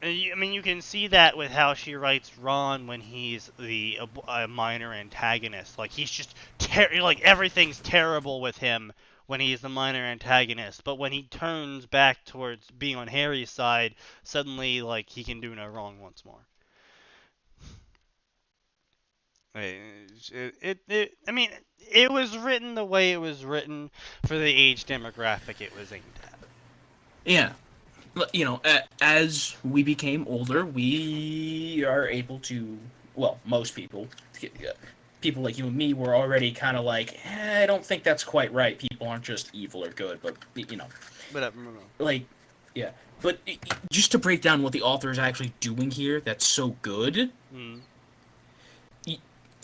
B: I mean, you can see that with how she writes Ron when he's the minor antagonist. Like he's just like everything's terrible with him when he's the minor antagonist, but when he turns back towards being on Harry's side, suddenly, like, he can do no wrong once more. I mean, it was written the way it was written for the age demographic it was aimed at.
A: Yeah. You know, as we became older, we are able to, well, most people like you and me were already kind of like, I don't think that's quite right. People aren't just evil or good, but,
B: Whatever.
A: Like, yeah. But just to break down what the author is actually doing here that's so good,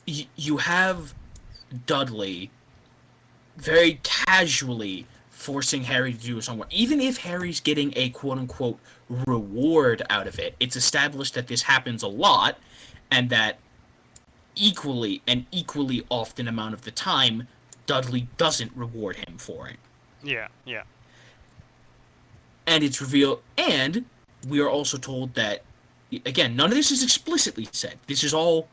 A: you have Dudley very casually forcing Harry to do his homework. Even if Harry's getting a quote-unquote reward out of it, it's established that this happens a lot, and that equally often amount of the time, Dudley doesn't reward him for it.
B: Yeah.
A: And it's revealed, and we are also told that, again, none of this is explicitly said. This is all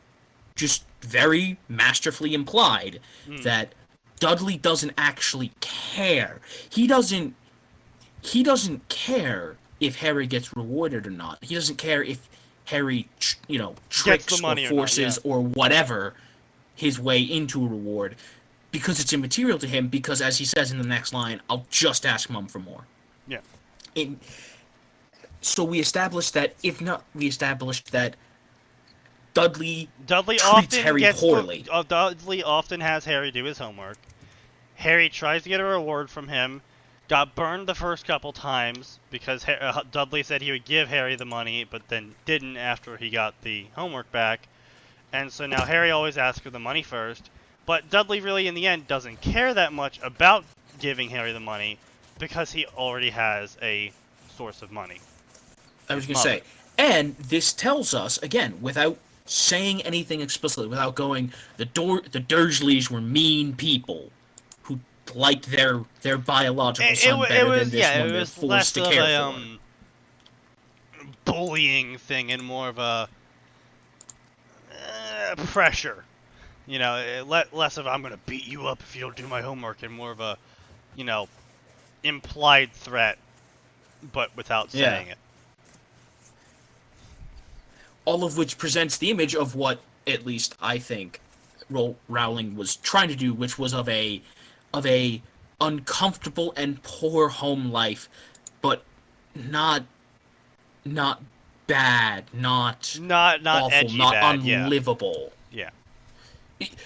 A: just very masterfully implied, that Dudley doesn't actually care. He doesn't care if Harry gets rewarded or not. He doesn't care if Harry, tricks or forces or whatever his way into a reward, because it's immaterial to him, because as he says in the next line, I'll just ask Mum for more.
B: Yeah.
A: So we established that Dudley treats
B: often
A: Harry poorly.
B: Dudley often has Harry do his homework. Harry tries to get a reward from him, got burned the first couple times because Dudley said he would give Harry the money, but then didn't after he got the homework back. And so now Harry always asks for the money first, but Dudley really in the end doesn't care that much about giving Harry the money because he already has a source of money.
A: I was going to say, and this tells us, again, without saying anything explicitly, without going, the Dursleys were mean people who liked their biological son better than this one they're forced to care for.
B: Bullying thing and more of a pressure. Less of I'm going to beat you up if you don't do my homework, and more of a, implied threat, but without saying it.
A: All of which presents the image of what, at least I think, Rowling was trying to do, which was of a uncomfortable and poor home life, but not bad, not awful,
B: edgy,
A: not
B: bad,
A: unlivable.
B: Yeah.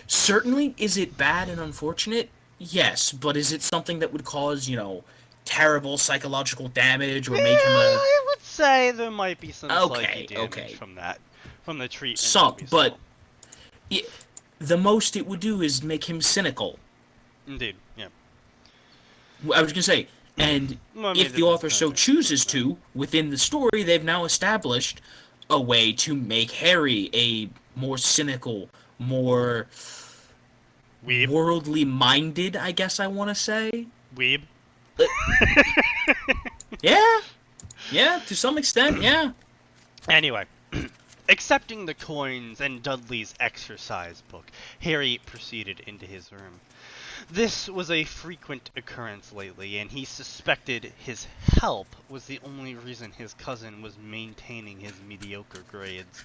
A: Certainly, is it bad and unfortunate? Yes, but is it something that would cause, terrible psychological damage or make him a...
B: I would say there might be some slight damage from that, from the treatment.
A: Some, but the most it would do is make him cynical.
B: Indeed, yeah.
A: I was going to say, and if the author so chooses to, within the story, they've now established a way to make Harry a more cynical, more
B: weeb,
A: worldly-minded, I guess I want to say.
B: Weeb.
A: Yeah, to some extent, yeah.
B: Anyway, Accepting the coins and Dudley's exercise book, Harry proceeded into his room. This was a frequent occurrence lately, and he suspected his help was the only reason his cousin was maintaining his mediocre grades.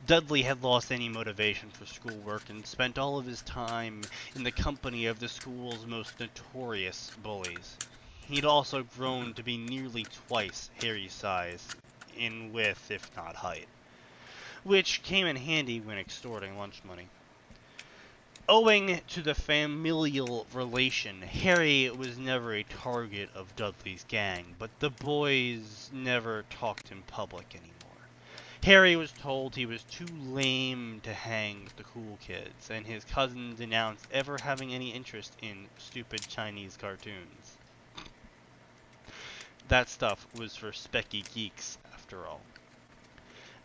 B: Dudley had lost any motivation for schoolwork and spent all of his time in the company of the school's most notorious bullies. He'd also grown to be nearly twice Harry's size, in width if not height, which came in handy when extorting lunch money. Owing to the familial relation, Harry was never a target of Dudley's gang, but the boys never talked in public anymore. Harry was told he was too lame to hang with the cool kids, and his cousin denounced ever having any interest in stupid Chinese cartoons. That stuff was for specky geeks, after all.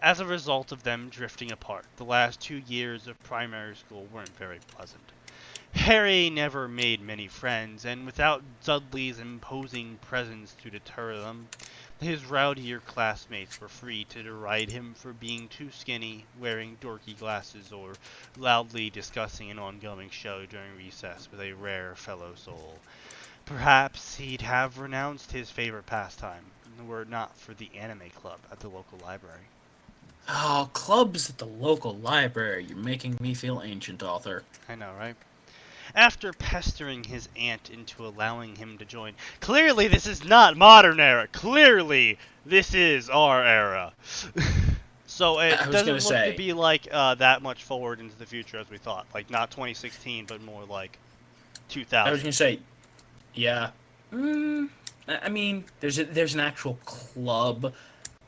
B: As a result of them drifting apart, the last 2 years of primary school weren't very pleasant. Harry never made many friends, and without Dudley's imposing presence to deter them, his rowdier classmates were free to deride him for being too skinny, wearing dorky glasses, or loudly discussing an ongoing show during recess with a rare fellow soul. Perhaps he'd have renounced his favorite pastime, were it not for the anime club at the local library.
A: Oh, clubs at the local library. You're making me feel ancient, author.
B: I know, right? After pestering his aunt into allowing him to join. Clearly this is not modern era. Clearly this is our era. So it doesn't look to be like that much forward into the future as we thought. Like not 2016, but more like 2000.
A: I was gonna say, yeah. I mean, there's an actual club.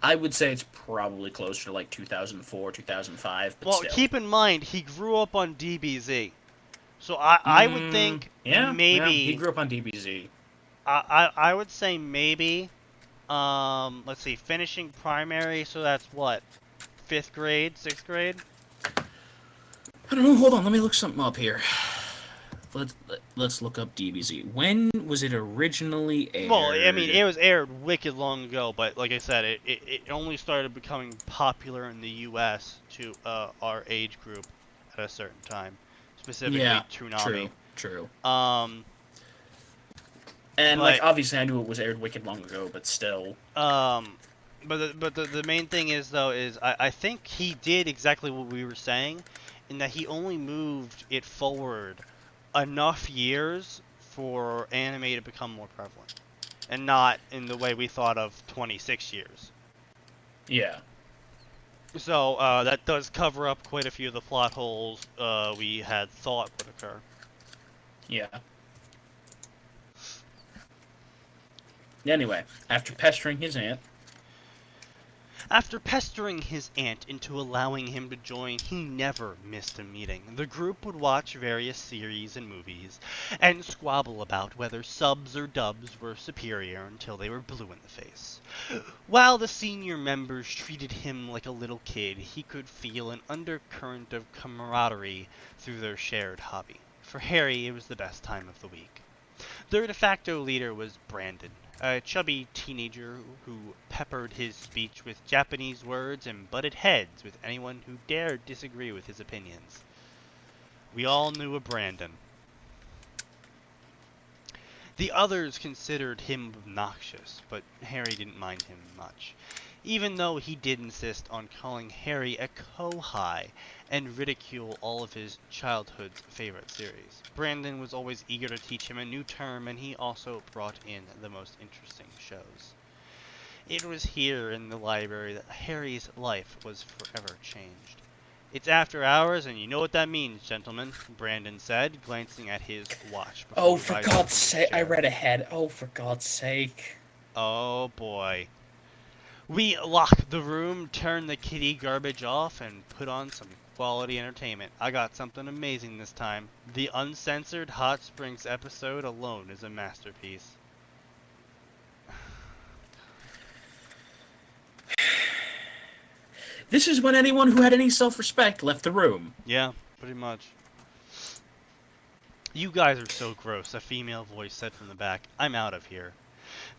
A: I would say it's probably closer to like 2004, 2005. But
B: well,
A: still.
B: Keep in mind he grew up on DBZ. So I would think maybe
A: he grew up on DBZ.
B: I would say maybe let's see, finishing primary, so that's what, 5th grade, 6th grade?
A: I don't know, hold on, let me look something up here. Let's look up DBZ. When was it originally aired?
B: Well, I mean, it was aired wicked long ago, but like I said, it only started becoming popular in the US to our age group at a certain time. Specifically, Toonami.
A: True.
B: And
A: like obviously I knew it was aired wicked long ago, but still.
B: But the main thing is though I think he did exactly what we were saying, in that he only moved it forward enough years for anime to become more prevalent, and not in the way we thought of 26 years.
A: Yeah.
B: So that does cover up quite a few of the plot holes we had thought would occur.
A: Yeah. Anyway, after pestering his aunt
B: into allowing him to join, he never missed a meeting. The group would watch various series and movies, and squabble about whether subs or dubs were superior until they were blue in the face. While the senior members treated him like a little kid, he could feel an undercurrent of camaraderie through their shared hobby. For Harry, it was the best time of the week. Their de facto leader was Brandon, a chubby teenager who peppered his speech with Japanese words and butted heads with anyone who dared disagree with his opinions. We all knew a Brandon. The others considered him obnoxious, but Harry didn't mind him much, even though he did insist on calling Harry a kohai and ridicule all of his childhood's favorite series. Brandon was always eager to teach him a new term, and he also brought in the most interesting shows. It was here in the library that Harry's life was forever changed. It's after hours, and you know what that means, gentlemen, Brandon said, glancing at his watch.
A: Oh, for God's sake, I read ahead. Oh, for God's sake.
B: Oh, boy. We lock the room, turn the kitty garbage off, and put on some quality entertainment. I got something amazing this time. The uncensored Hot Springs episode alone is a masterpiece.
A: This is when anyone who had any self-respect left the room.
B: Yeah, pretty much. You guys are so gross, a female voice said from the back. I'm out of here.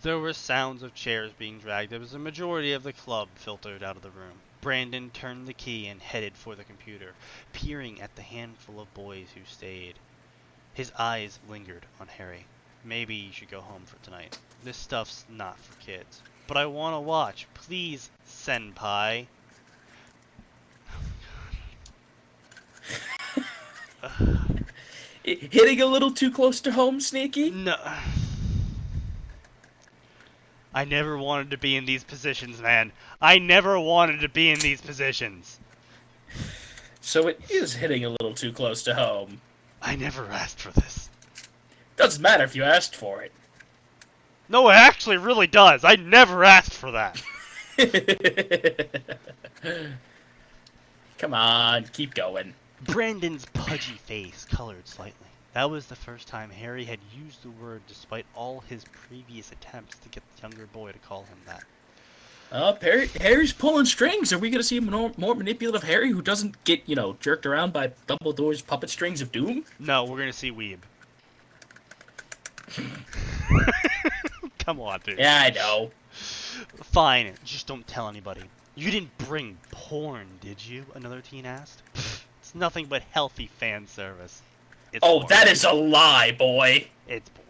B: There were sounds of chairs being dragged as a majority of the club filtered out of the room. Brandon turned the key and headed for the computer, peering at the handful of boys who stayed. His eyes lingered on Harry. Maybe you should go home for tonight. This stuff's not for kids. But I want to watch. Please, senpai.
A: Hitting a little too close to home, Sneaky?
B: No. I never wanted to be in these positions, man. I never wanted to be in these positions.
A: So it is hitting a little too close to home.
B: I never asked for this.
A: Doesn't matter if you asked for it.
B: No, it actually really does. I never asked for that.
A: Come on, keep going.
B: Brandon's pudgy face colored slightly. That was the first time Harry had used the word despite all his previous attempts to get the younger boy to call him that.
A: Harry's pulling strings. Are we going to see a more manipulative Harry who doesn't get, jerked around by Dumbledore's puppet strings of doom?
B: No, we're going to see Weeb. Come on, dude.
A: Yeah, I know.
B: Fine, just don't tell anybody. You didn't bring porn, did you? Another teen asked. It's nothing but healthy fan service. It's porn.
A: That is a lie, boy.
B: It's porn.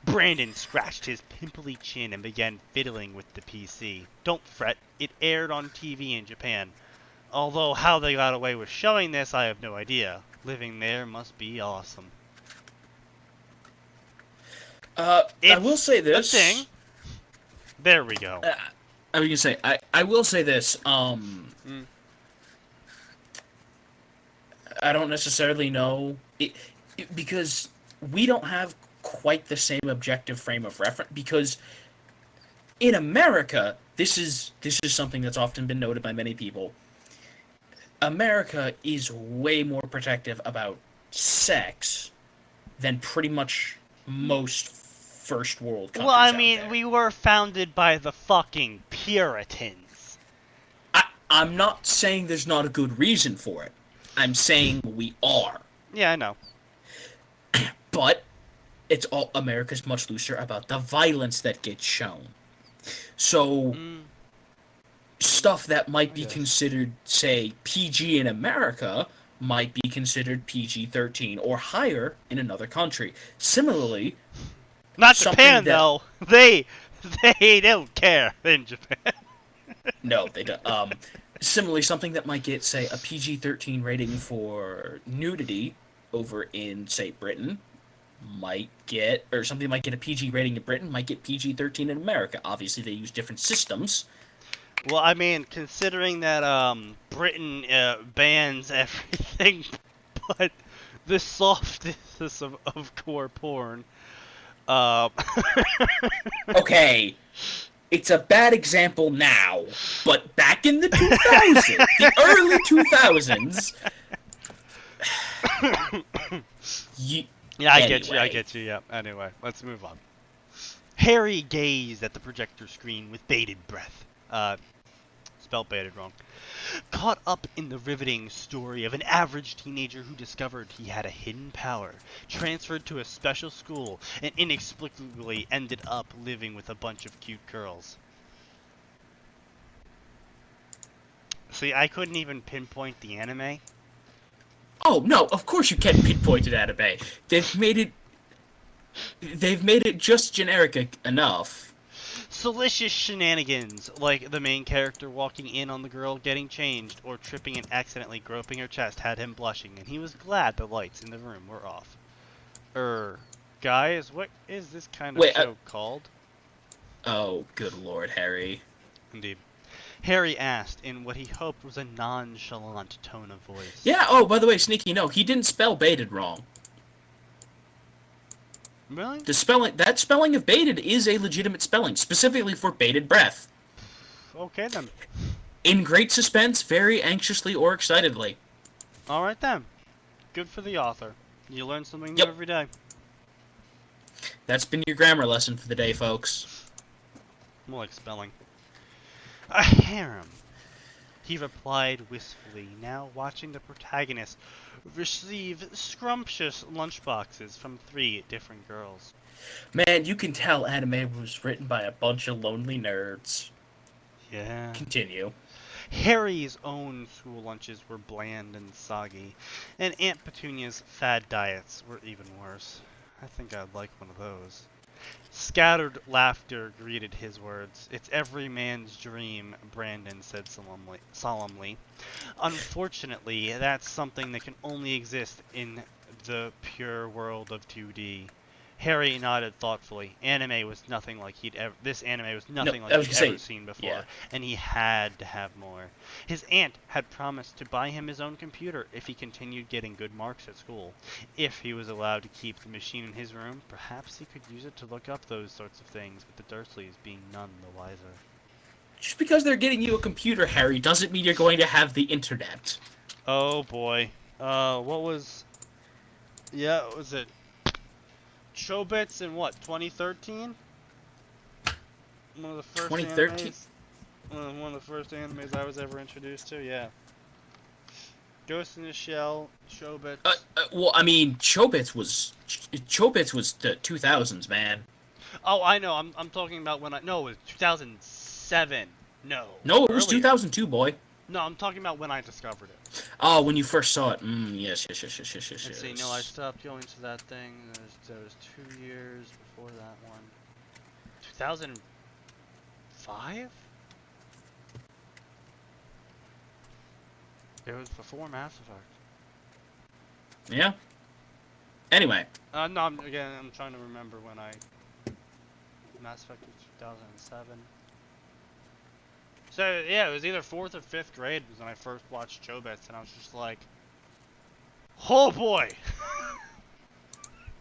B: Brandon scratched his pimply chin and began fiddling with the PC. Don't fret, it aired on TV in Japan. Although how they got away with showing this, I have no idea. Living there must be awesome.
A: I will say this.
B: A thing. There we go.
A: I was gonna say, I will say this. I don't necessarily know because we don't have quite the same objective frame of reference. Because in America, this is something that's often been noted by many people. America is way more protective about sex than pretty much most first world countries.
B: Well, I mean, we were founded by the fucking Puritans.
A: I'm not saying there's not a good reason for it. I'm saying we are.
B: Yeah, I know.
A: But America's much looser about the violence that gets shown. So stuff that might be considered, say, PG in America might be considered PG-13 or higher in another country. Similarly,
B: not Japan though. They don't care in Japan.
A: No, they don't. Similarly, something that might get, say, a PG-13 rating for nudity over in, say, Britain might get, or something might get a PG rating in Britain, might get PG-13 in America. Obviously, they use different systems.
B: Well, I mean, considering that Britain bans everything but the softness of core porn.
A: Okay. It's a bad example now, but back in the 2000s, the early 2000s...
B: I get you, yeah. Anyway, let's move on. Harry gazed at the projector screen with bated breath. Spelled baited wrong. Caught up in the riveting story of an average teenager who discovered he had a hidden power, transferred to a special school, and inexplicably ended up living with a bunch of cute girls. See, I couldn't even pinpoint the anime.
A: Oh, no, of course you can't pinpoint it anime. They've made it just generic enough.
B: Salacious shenanigans, like the main character walking in on the girl getting changed, or tripping and accidentally groping her chest, had him blushing, and he was glad the lights in the room were off. Guys, what is this kind of show called?
A: Oh, good lord, Harry.
B: Indeed. Harry asked in what he hoped was a nonchalant tone of voice.
A: Yeah, oh, by the way, Sneaky, no, he didn't spell baited wrong.
B: Really?
A: That spelling of baited is a legitimate spelling, specifically for bated breath.
B: Okay, then.
A: In great suspense, very anxiously or excitedly.
B: Alright then. Good for the author. You learn something new every day.
A: That's been your grammar lesson for the day, folks.
B: More like spelling. A harem, he replied wistfully, now watching the protagonist receive scrumptious lunchboxes from 3 different girls.
A: Man, you can tell anime was written by a bunch of lonely nerds.
B: Yeah.
A: Continue.
B: Harry's own school lunches were bland and soggy, and Aunt Petunia's fad diets were even worse. I think I'd like one of those. Scattered laughter greeted his words. It's every man's dream, Brandon said solemnly. Unfortunately, that's something that can only exist in the pure world of 2D. Harry nodded thoughtfully. This anime was nothing like he'd ever seen before,
A: yeah.
B: and he had to have more. His aunt had promised to buy him his own computer if he continued getting good marks at school. If he was allowed to keep the machine in his room, perhaps he could use it to look up those sorts of things, with the Dursleys being none the wiser.
A: Just because they're getting you a computer, Harry, doesn't mean you're going to have the internet.
B: Oh boy. What was... Yeah, what was it? Chobits in what, 2013? One of the first
A: 2013?
B: One of the first animes I was ever introduced to, yeah. Ghost in the Shell, Chobits.
A: Well, I mean, Chobits was the 2000s, man.
B: Oh, I know. I'm talking about when no, it was 2007. No.
A: No, it was
B: earlier.
A: 2002, boy.
B: No, I'm talking about when I discovered it.
A: Oh, when you first saw it. Yes.
B: Let's see. No, I stopped going to that thing. There was 2 years before that one. 2005. It was before Mass Effect.
A: Yeah. Anyway.
B: No, I'm trying to remember when Mass Effect was 2007. So, yeah, it was either 4th or 5th grade when I first watched Chobits, and I was just like, oh boy!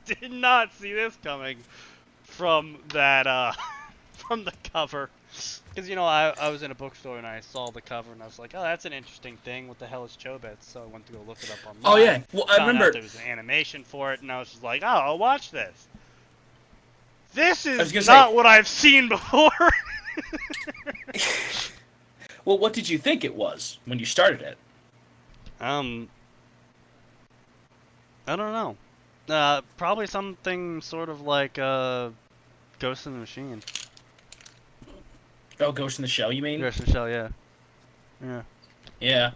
B: Did not see this coming from that, from the cover. Because, you know, I was in a bookstore and I saw the cover and I was like, oh, that's an interesting thing. What the hell is Chobits? So I went to go look it up online.
A: Oh, yeah. Well, I remember...
B: there was an animation for it, and I was just like, oh, I'll watch this. This is not what I've seen before!
A: Well, what did you think it was when you started it?
B: I don't know. Probably something sort of like, Ghost in the Machine.
A: Oh, Ghost in the Shell, you mean?
B: Ghost in the Shell, yeah. Yeah.
A: Yeah.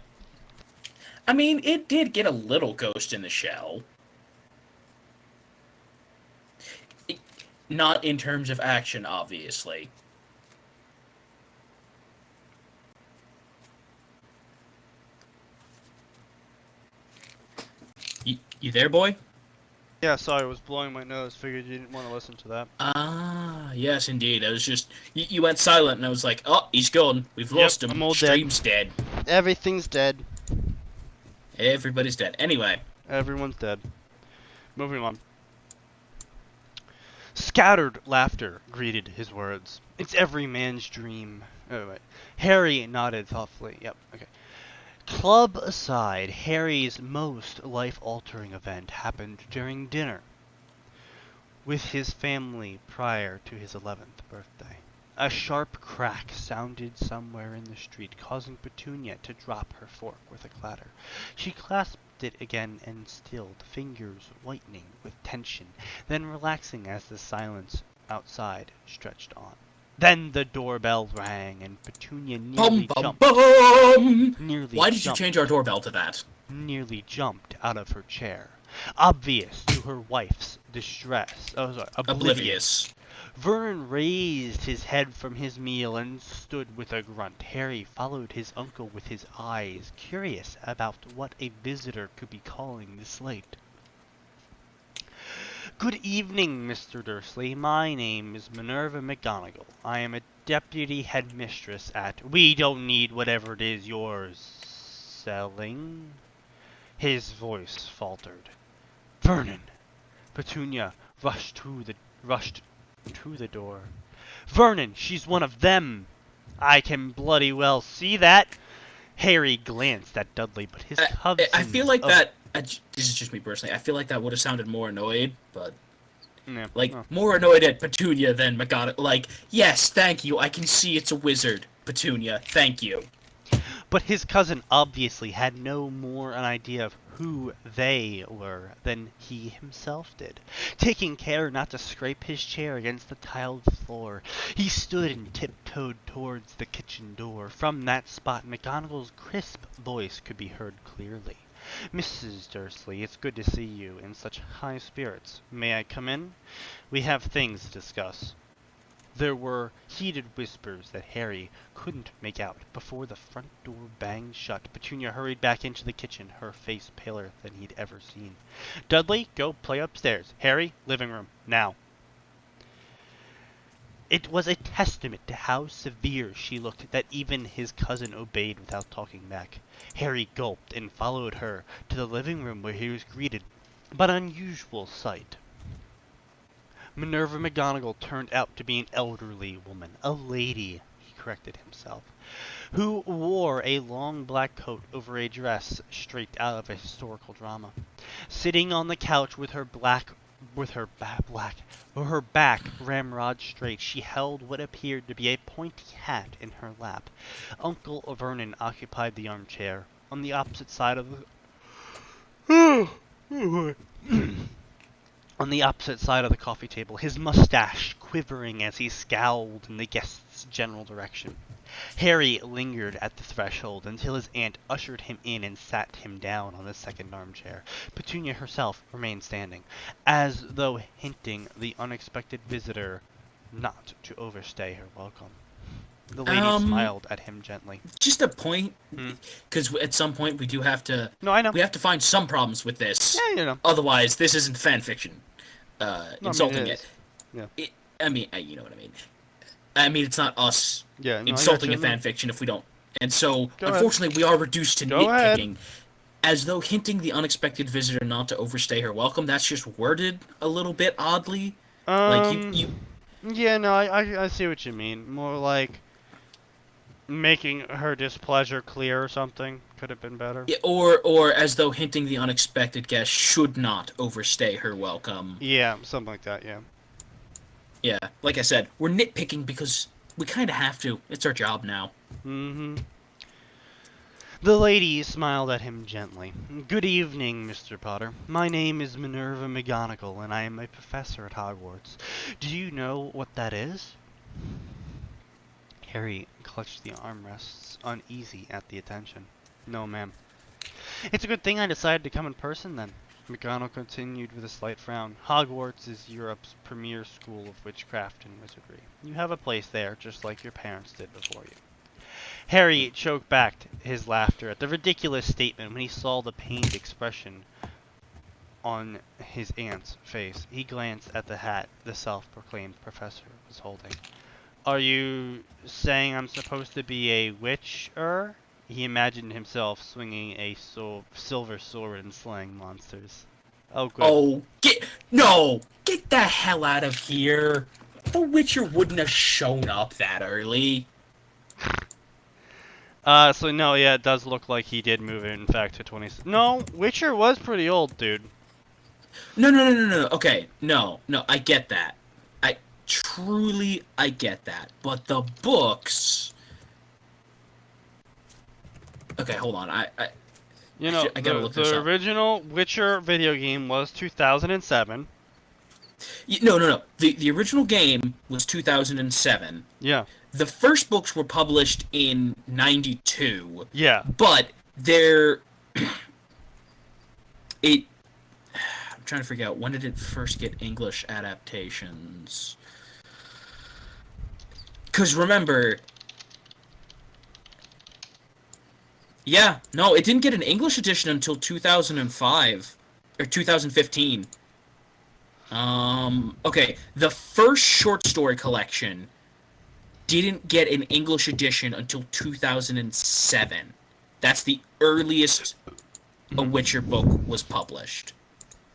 A: I mean, it did get a little Ghost in the Shell. Not in terms of action, obviously. You there, boy?
B: Yeah, sorry, I was blowing my nose. Figured you didn't want to listen to that.
A: Ah, yes, indeed. I was just... You went silent, and I was like, oh, he's gone. We've lost him.
B: I'm all
A: Stream's dead.
B: Everything's dead.
A: Everybody's dead. Anyway.
B: Everyone's dead. Moving on. Scattered laughter greeted his words. It's every man's dream. Oh, wait. Harry nodded thoughtfully. Yep, okay. Club aside, Harry's most life-altering event happened during dinner with his family prior to his 11th birthday. A sharp crack sounded somewhere in the street, causing Petunia to drop her fork with a clatter. She clasped it again and stilled, fingers whitening with tension, then relaxing as the silence outside stretched on. Then the doorbell rang, and Petunia nearly jumped.
A: Why did you change our doorbell to that?
B: Nearly jumped out of her chair, obvious to her wife's distress. Oh, sorry, oblivious. Vernon raised his head from his meal and stood with a grunt. Harry followed his uncle with his eyes, curious about what a visitor could be calling this late. Good evening, Mr. Dursley. My name is Minerva McGonagall. I am a deputy headmistress at... We don't need whatever it is you're selling. His voice faltered. Vernon! Petunia rushed to the door. Vernon, she's one of them! I can bloody well see that! Harry glanced at Dudley, but his cousin...
A: I feel like that... this is just me personally. I feel like that would have sounded more annoyed, but...
B: Yeah,
A: more annoyed at Petunia than McGonagall. Like, yes, thank you. I can see it's a wizard, Petunia. Thank you.
B: But his cousin obviously had no more an idea of who they were than he himself did. Taking care not to scrape his chair against the tiled floor, he stood and tiptoed towards the kitchen door. From that spot, McGonagall's crisp voice could be heard clearly. "Mrs. Dursley, it's good to see you in such high spirits. May I come in? We have things to discuss." There were heated whispers that Harry couldn't make out before the front door banged shut. Petunia hurried back into the kitchen, her face paler than he'd ever seen. "Dudley, go play upstairs. Harry, living room, now." It was a testament to how severe she looked that even his cousin obeyed without talking back. Harry gulped and followed her to the living room, where he was greeted by an unusual sight. Minerva McGonagall turned out to be an elderly woman, a lady, he corrected himself, who wore a long black coat over a dress straight out of a historical drama. Sitting on the couch with her back ramrod straight, she held what appeared to be a pointy hat in her lap. Uncle Vernon occupied the armchair on the opposite side of the on the opposite side of the coffee table, his mustache quivering as he scowled in the guest's general direction. Harry lingered at the threshold until his aunt ushered him in and sat him down on the second armchair. Petunia herself remained standing, as though hinting the unexpected visitor not to overstay her welcome. The lady smiled at him gently.
A: Just a point, because at some point we do have to...
B: No, I know.
A: We have to find some problems with this.
B: Yeah, you know.
A: Otherwise, this isn't fan fiction. Insulting it.
B: Yeah.
A: I mean, you know what I mean. I mean, it's not us insulting a fan fiction if we don't. And so, unfortunately, we are reduced to nitpicking. As though hinting the unexpected visitor not to overstay her welcome, that's just worded a little bit oddly.
B: Yeah, no, I see what you mean. More like making her displeasure clear or something. Could have been better.
A: Yeah, or as though hinting the unexpected guest should not overstay her welcome.
B: Yeah, something like that, yeah.
A: Yeah, like I said, we're nitpicking because we kind of have to. It's our job now.
B: Mm-hmm. The lady smiled at him gently. "Good evening, Mr. Potter. My name is Minerva McGonagall, and I am a professor at Hogwarts. Do you know what that is?" Harry clutched the armrests, uneasy at the attention. "No, ma'am." "It's a good thing I decided to come in person, then." McGonagall continued with a slight frown. "Hogwarts is Europe's premier school of witchcraft and wizardry. You have a place there, just like your parents did before you." Harry choked back his laughter at the ridiculous statement when he saw the pained expression on his aunt's face. He glanced at the hat the self-proclaimed professor was holding. "Are you saying I'm supposed to be a witcher?" He imagined himself swinging a silver sword and slaying monsters. Oh, good.
A: Oh, get the hell out of here. The Witcher wouldn't have shown up that early.
B: So no, yeah, it does look like he did move it, in fact, to 20... No, Witcher was pretty old, dude.
A: No. Okay, no, I get that. I get that. But the books... Okay, hold on. I gotta look this up.
B: The original Witcher video game was 2007.
A: No. The original game was 2007.
B: Yeah.
A: The first books were published in 92.
B: Yeah.
A: But I'm trying to figure out, when did it first get English adaptations? Because remember... Yeah, no, it didn't get an English edition until 2005. Or 2015. Okay, the first short story collection didn't get an English edition until 2007. That's the earliest a Witcher book was published.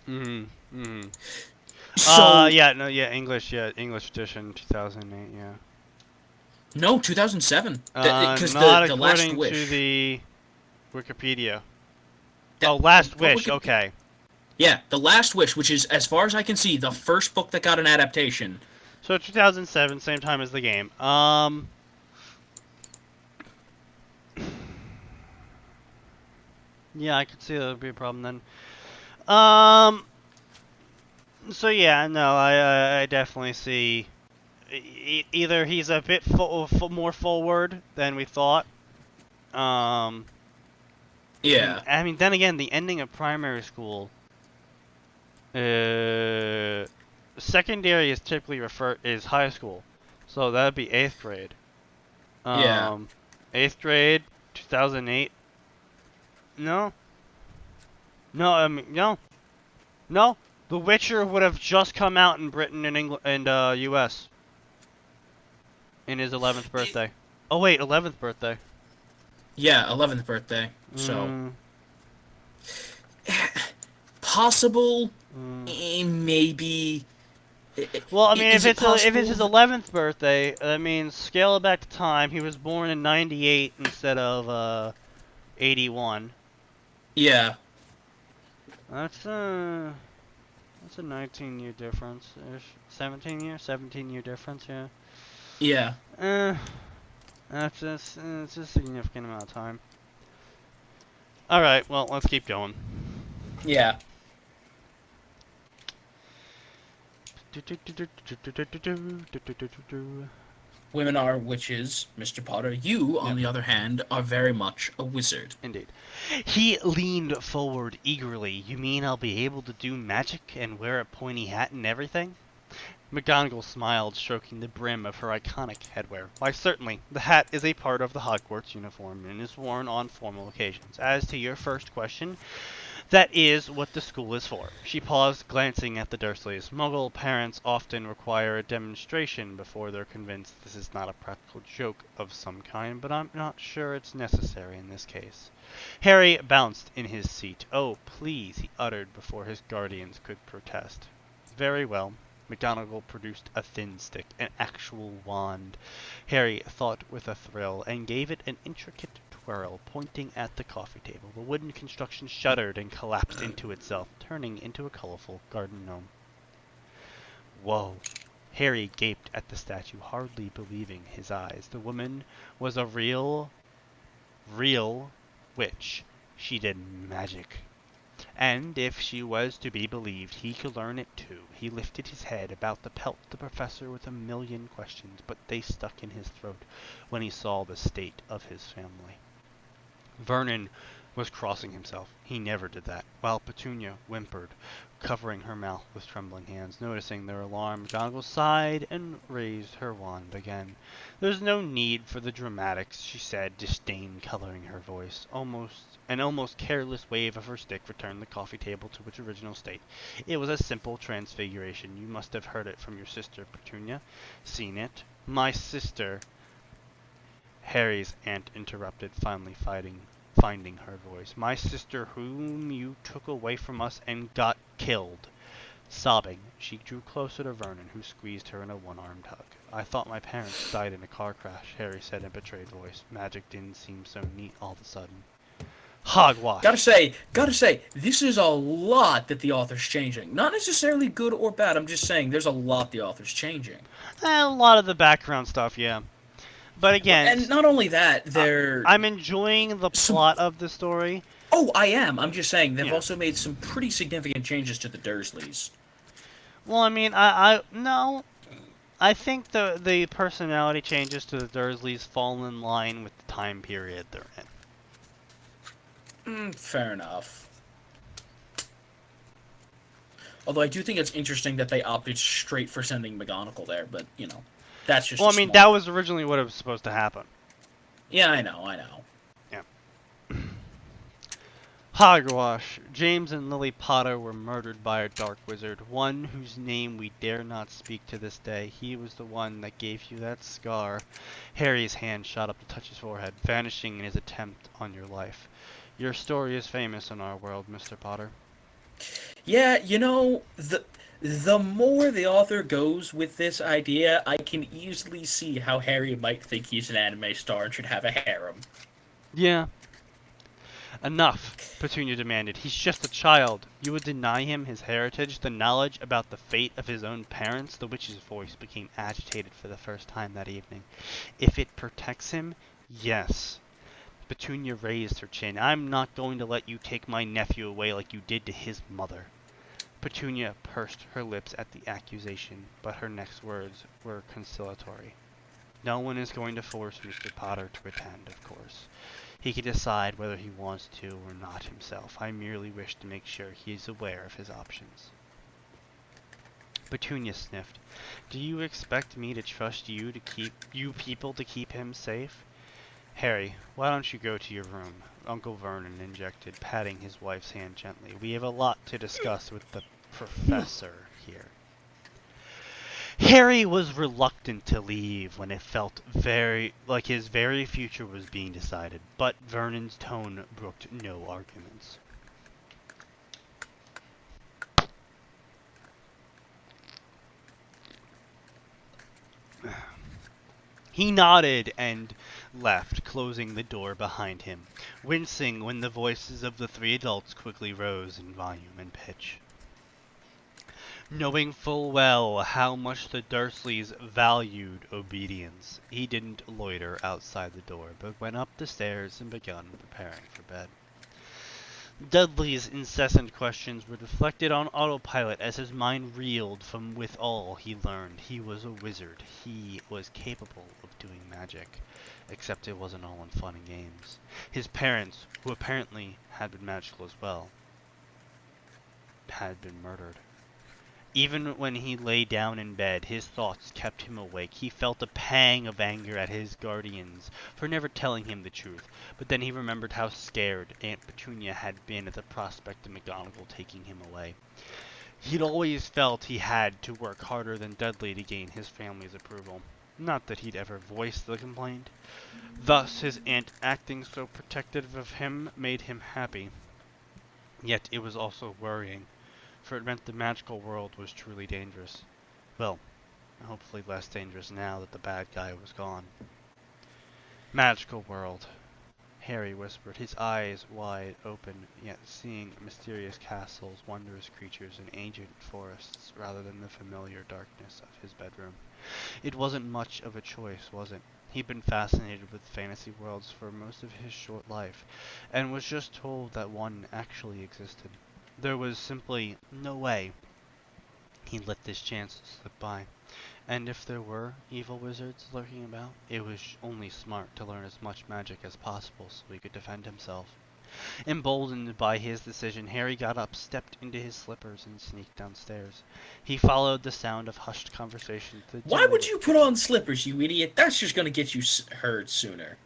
A: So,
B: English edition, 2008, yeah.
A: No, 2007. Because
B: not
A: the Last
B: according
A: Wish.
B: to the Wikipedia. Last Wish, okay.
A: Yeah, The Last Wish, which is, as far as I can see, the first book that got an adaptation.
B: So 2007, same time as the game. Yeah, I could see that would be a problem then. Um. So yeah, no, I definitely see. Either he's a bit more forward than we thought. Um. And
A: Yeah.
B: I mean, then again, the ending of primary school. Secondary is typically is high school, so that'd be 8th grade.
A: Yeah.
B: Um, 8th grade, 2008. No, no, I mean no, no. The Witcher would have just come out in Britain and England and U.S. in his 11th birthday. Oh wait, 11th birthday.
A: Yeah, 11th birthday. So,
B: Mm,
A: possible,
B: mm.
A: maybe.
B: Well, I mean,
A: Is it
B: if it's
A: possible?
B: his 11th birthday, that means scale it back to time. He was born in 98 instead of 81.
A: Yeah.
B: That's that's a 19-year difference. There's 17-year difference. Yeah.
A: Yeah.
B: Uh, it's a significant amount of time. All right. Well, let's keep going.
A: Yeah. Women are witches, Mr. Potter. You, on
B: Yep.
A: the other hand, are very much a wizard.
B: Indeed. He leaned forward eagerly. You mean I'll be able to do magic and wear a pointy hat and everything? McGonagall smiled, stroking the brim of her iconic headwear. Why, certainly. The hat is a part of the Hogwarts uniform and is worn on formal occasions. As to your first question, that is what the school is for. She paused, glancing at the Dursleys. Muggle parents often require a demonstration before they're convinced this is not a practical joke of some kind, but I'm not sure it's necessary in this case. Harry bounced in his seat. Oh, please, he uttered before his guardians could protest. Very well. McGonagall produced a thin stick, an actual wand. Harry thought with a thrill, and gave it an intricate twirl, pointing at the coffee table. The wooden construction shuddered and collapsed into itself, turning into a colorful garden gnome. Whoa. Harry gaped at the statue, hardly believing his eyes. The woman was a real witch. She did magic. And if she was to be believed, he could learn it too. He lifted his head about to pelt the professor with a million questions, but they stuck in his throat when he saw the state of his family. Vernon was crossing himself. He never did that, while Petunia whimpered, covering her mouth with trembling hands. Noticing their alarm, McGonagall sighed and raised her wand again. There's no need for the dramatics, she said, disdain coloring her voice. An almost careless wave of her stick returned the coffee table to its original state. It was a simple transfiguration. You must have heard it from your sister, Petunia. Seen it? My sister, Harry's aunt interrupted, finally finding her voice. My sister whom you took away from us and got killed. Sobbing, she drew closer to Vernon, who squeezed her in a one-armed hug. I thought my parents died in a car crash, Harry said in a betrayed voice. Magic didn't seem so neat all of a sudden. Hogwash!
A: Gotta say, this is a lot that the author's changing. Not necessarily good or bad. I'm just saying there's a lot the author's changing.
B: A lot of the background stuff, yeah. But again,
A: And not only that, they're
B: I'm enjoying the
A: some.
B: plot of the story.
A: Oh, I am. I'm just saying they've
B: Yeah.
A: also made some pretty significant changes to the Dursleys.
B: Well, I mean, no. I think the personality changes to the Dursleys fall in line with the time period they're in.
A: Fair enough. Although I do think it's interesting that they opted straight for sending McGonagall there, but that's just.
B: Well,
A: A
B: I mean,
A: small...
B: that was originally what was supposed to happen.
A: Yeah, I know.
B: Yeah. Hogwash. James and Lily Potter were murdered by a dark wizard, one whose name we dare not speak to this day. He was the one that gave you that scar. Harry's hand shot up to touch his forehead, vanishing in his attempt on your life. Your story is famous in our world, Mr. Potter.
A: Yeah, the more the author goes with this idea, I can easily see how Harry might think he's an anime star and should have a harem.
B: Yeah. Enough, Petunia demanded. He's just a child. You would deny him his heritage, the knowledge about the fate of his own parents? The witch's voice became agitated for the first time that evening. If it protects him, yes. Petunia raised her chin. I'm not going to let you take my nephew away like you did to his mother. Petunia pursed her lips at the accusation, but her next words were conciliatory. No one is going to force Mr. Potter to attend, of course. He can decide whether he wants to or not himself. I merely wish to make sure he is aware of his options. Petunia sniffed. Do you expect me to trust you people to keep him safe? Harry, why don't you go to your room? Uncle Vernon injected, patting his wife's hand gently. We have a lot to discuss with the professor here. Harry was reluctant to leave when it felt very like his very future was being decided, but Vernon's tone brooked no arguments. He nodded and left, closing the door behind him, wincing when the voices of the three adults quickly rose in volume and pitch. Knowing full well how much the Dursleys valued obedience, he didn't loiter outside the door, but went up the stairs and began preparing for bed. Dudley's incessant questions were deflected on autopilot as his mind reeled from with all he learned. He was a wizard. He was capable of doing magic, except it wasn't all in fun and games. His parents, who apparently had been magical as well, had been murdered. Even when he lay down in bed, his thoughts kept him awake. He felt a pang of anger at his guardians for never telling him the truth, but then he remembered how scared Aunt Petunia had been at the prospect of McGonagall taking him away. He'd always felt he had to work harder than Dudley to gain his family's approval. Not that he'd ever voiced the complaint. Thus, his aunt acting so protective of him made him happy. Yet it was also worrying, for it meant the magical world was truly dangerous. Well, hopefully less dangerous now that the bad guy was gone. Magical world, Harry whispered, his eyes wide open, yet seeing mysterious castles, wondrous creatures, and ancient forests rather than the familiar darkness of his bedroom. It wasn't much of a choice, was it? He'd been fascinated with fantasy worlds for most of his short life, and was just told that one actually existed. There was simply no way he'd let this chance slip by. And if there were evil wizards lurking about, it was only smart to learn as much magic as possible so he could defend himself. Emboldened by his decision, Harry got up, stepped into his slippers, and sneaked downstairs. He followed the sound of hushed conversation to the
A: Why
B: dimly
A: would
B: lit
A: you put
B: kitchen.
A: on slippers, you idiot? That's just gonna get you heard sooner.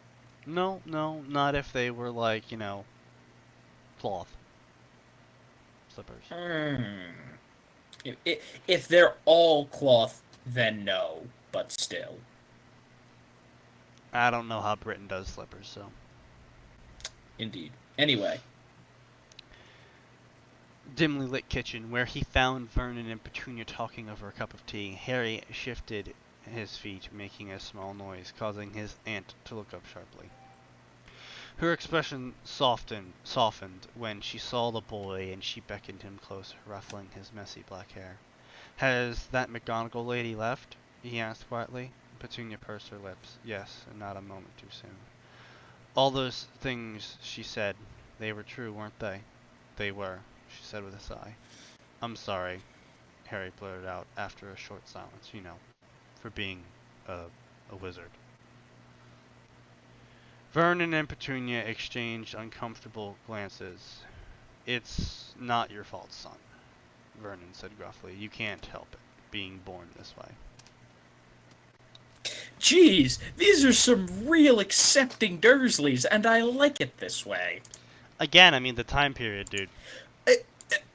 B: No, not if they were like, cloth slippers.
A: If they're all cloth, then no, but still.
B: I don't know how Britain does slippers, so.
A: Indeed. Anyway.
B: Dimly lit kitchen, where he found Vernon and Petunia talking over a cup of tea. Harry shifted his feet, making a small noise, causing his aunt to look up sharply. Her expression softened when she saw the boy, and she beckoned him closer, ruffling his messy black hair. Has that McGonagall lady left? He asked quietly. Petunia pursed her lips. Yes, and not a moment too soon. All those things she said, they were true, weren't they? They were, she said with a sigh. I'm sorry, Harry blurted out after a short silence, for being a wizard. Vernon and Petunia exchanged uncomfortable glances. It's not your fault, son, Vernon said gruffly. You can't help it, being born this way.
A: Jeez, these are some real accepting Dursleys, and I like it this way.
B: Again, I mean the time period, dude.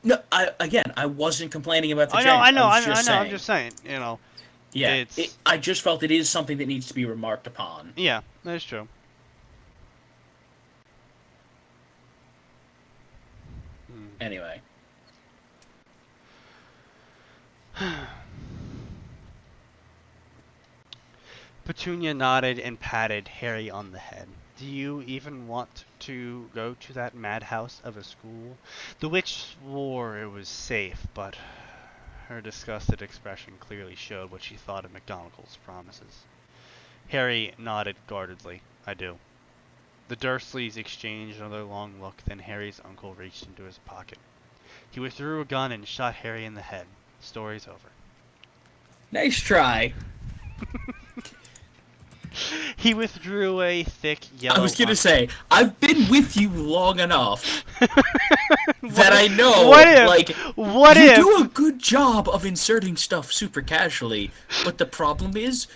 A: No, I wasn't complaining about the
B: I
A: jank.
B: know,
A: I was just saying.
B: I'm just saying,
A: Yeah,
B: it's...
A: I just felt it is something that needs to be remarked upon.
B: Yeah, that's true.
A: Anyway.
B: Petunia nodded and patted Harry on the head. Do you even want to go to that madhouse of a school? The witch swore it was safe, but her disgusted expression clearly showed what she thought of McGonagall's promises. Harry nodded guardedly. I do. The Dursleys exchanged another long look, then Harry's uncle reached into his pocket. He withdrew a gun and shot Harry in the head. Story's over.
A: Nice try.
B: He withdrew a thick yellow
A: I was gonna say, I've been with you long enough that I know,
B: what
A: you
B: if
A: do a good job of inserting stuff super casually, but the problem is,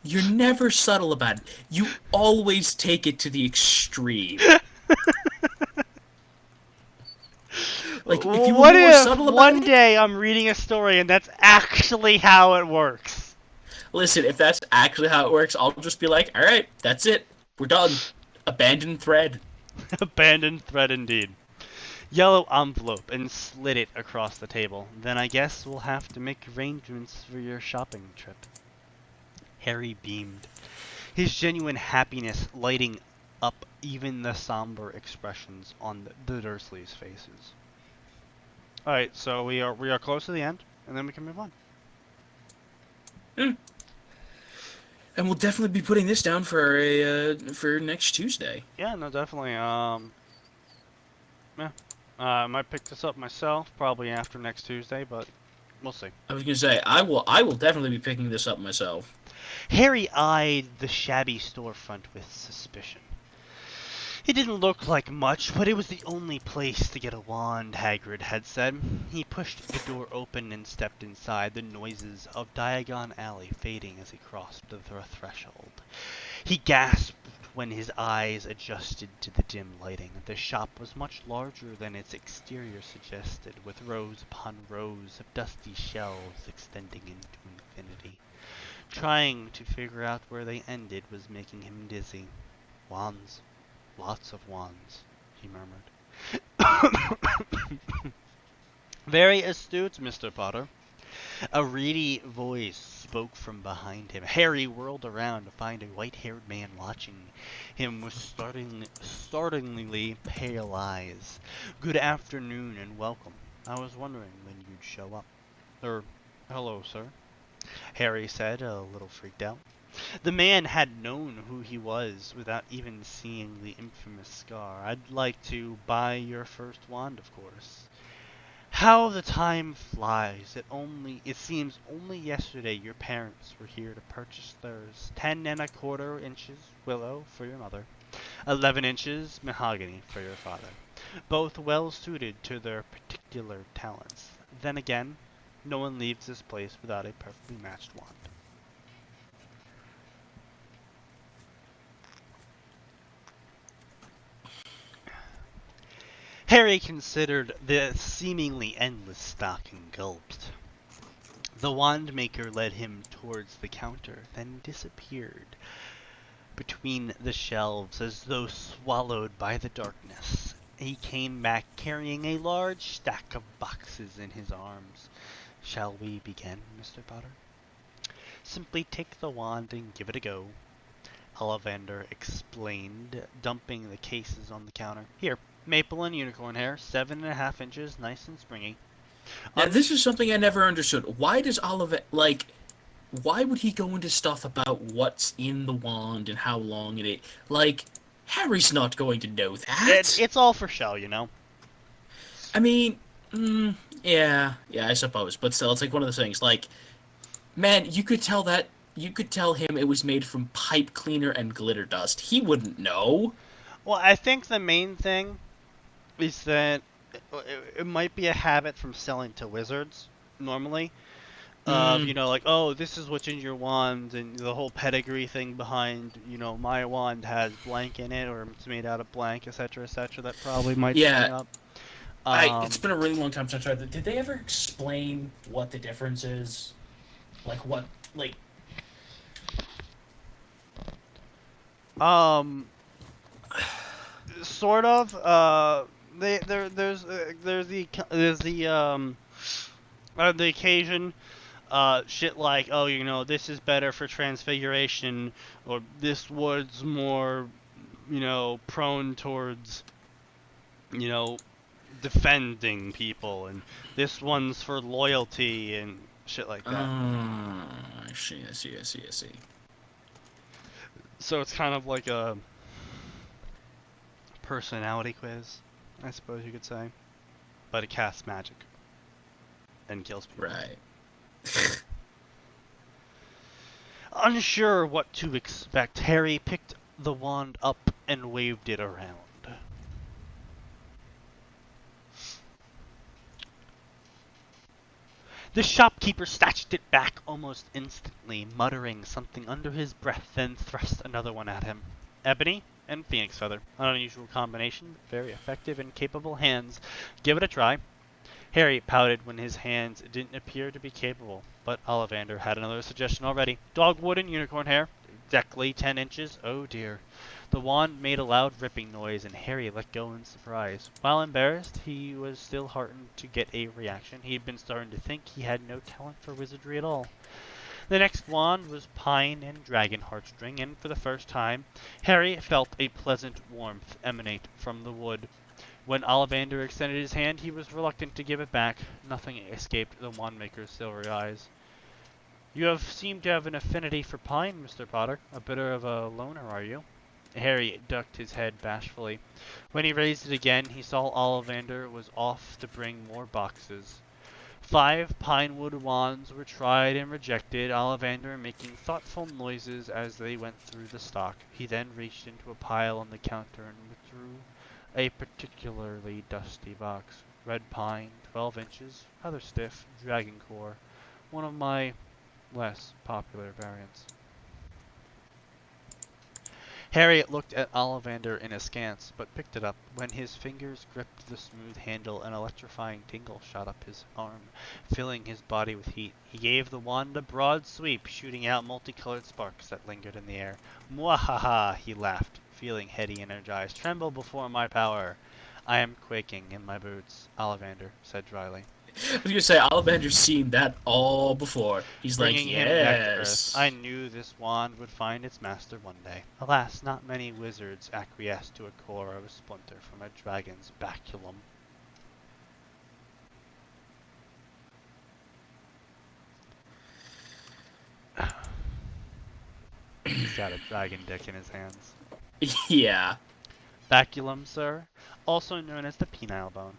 A: you're never subtle about it. You always take it to the extreme. Like, if you were
B: what
A: more
B: if
A: subtle about
B: one
A: it...
B: day I'm reading a story and that's actually how it works?
A: Listen, if that's actually how it works, I'll just be like, alright, that's it. We're done. Abandoned thread.
B: Abandoned thread indeed. Yellow envelope and slid it across the table. Then I guess we'll have to make arrangements for your shopping trip. Harry beamed, his genuine happiness lighting up even the somber expressions on the Dursleys' faces. Alright, so we are close to the end, and then we can move on.
A: And we'll definitely be putting this down for next Tuesday.
B: Yeah, no, definitely. I might pick this up myself, probably after next Tuesday, but we'll see.
A: I was gonna say, I will definitely be picking this up myself.
B: Harry eyed the shabby storefront with suspicion. It didn't look like much, but it was the only place to get a wand, Hagrid had said. He pushed the door open and stepped inside, the noises of Diagon Alley fading as he crossed the threshold. He gasped when his eyes adjusted to the dim lighting. The shop was much larger than its exterior suggested, with rows upon rows of dusty shelves extending into infinity. Trying to figure out where they ended was making him dizzy. Wands. Lots of wands, he murmured. Very astute, Mr. Potter. A reedy voice spoke from behind him. Harry whirled around to find a white-haired man watching him with startlingly pale eyes. Good afternoon and welcome. I was wondering when you'd show up. Hello, sir, Harry said, a little freaked out. The man had known who he was without even seeing the infamous scar. I'd like to buy your first wand, of course. How the time flies. It seems only yesterday your parents were here to purchase theirs. 10¼ inches willow for your mother. 11 inches mahogany for your father. Both well suited to their particular talents. Then again, no one leaves this place without a perfectly matched wand. Harry considered the seemingly endless stock and gulped. The wand maker led him towards the counter, then disappeared between the shelves as though swallowed by the darkness. He came back carrying a large stack of boxes in his arms. Shall we begin, Mr. Potter? Simply take the wand and give it a go, Ollivander explained, dumping the cases on the counter. Here, maple and unicorn hair, 7½ inches, nice and springy.
A: Now, this is something I never understood. Why does Ollivander, why would he go into stuff about what's in the wand and how long it is? Like, Harry's not going to know that.
B: It's all for show, you know?
A: I mean, yeah, I suppose. But still, it's like one of those things. Like, man, you could tell him it was made from pipe cleaner and glitter dust. He wouldn't know.
B: Well, I think the main thing is that it might be a habit from selling to wizards, normally. You know, like, oh, this is what's in your wand, and the whole pedigree thing behind, you know, my wand has blank in it, or it's made out of blank, etc., etc. That probably might bring up.
A: It's been a really long time since I tried that. Did they ever explain what the difference is? Like, what, like...
B: Sort of. There's the occasion, shit like, oh, you know, this is better for transfiguration, or this ward's more, you know, prone towards, you know, defending people, and this one's for loyalty and shit like that.
A: I see.
B: So it's kind of like a
C: personality quiz, I suppose you could say. But it casts magic and kills people.
A: Right.
C: Unsure what to expect, Harry picked the wand up and waved it around. The shopkeeper snatched it back almost instantly, muttering something under his breath, then thrust another one at him. Ebony and phoenix feather. An unusual combination, but very effective and capable hands. Give it a try. Harry pouted when his hands didn't appear to be capable, but Ollivander had another suggestion already. Dogwood and unicorn hair, exactly 10 inches. Oh dear. The wand made a loud ripping noise, and Harry let go in surprise. While embarrassed, he was still heartened to get a reaction. He had been starting to think he had no talent for wizardry at all. The next wand was pine and dragon heartstring, and for the first time, Harry felt a pleasant warmth emanate from the wood. When Ollivander extended his hand, he was reluctant to give it back. Nothing escaped the wandmaker's silvery eyes. You seem to have an affinity for pine, Mr. Potter. A bit of a loner, are you? Harry ducked his head bashfully. When he raised it again, he saw Ollivander was off to bring more boxes. 5 pinewood wands were tried and rejected, Ollivander making thoughtful noises as they went through the stock. He then reached into a pile on the counter and withdrew a particularly dusty box. Red pine, 12 inches, rather stiff, dragon core. One of my less popular variants. Harry looked at Ollivander in askance, but picked it up. When his fingers gripped the smooth handle, an electrifying tingle shot up his arm, filling his body with heat. He gave the wand a broad sweep, shooting out multicolored sparks that lingered in the air. Mwahaha, he laughed, feeling heady and energized. Tremble before my power. I am quaking in my boots, Ollivander said dryly.
A: I was gonna say, Ollivander's seen that all before. He's
C: Bringing
A: like,
C: him back to Earth.
A: yes.
C: I knew this wand would find its master one day. Alas, not many wizards acquiesce to a core of a splinter from a dragon's baculum. He's got a dragon dick in his hands.
A: Yeah.
C: Baculum, sir, also known as the penile bone.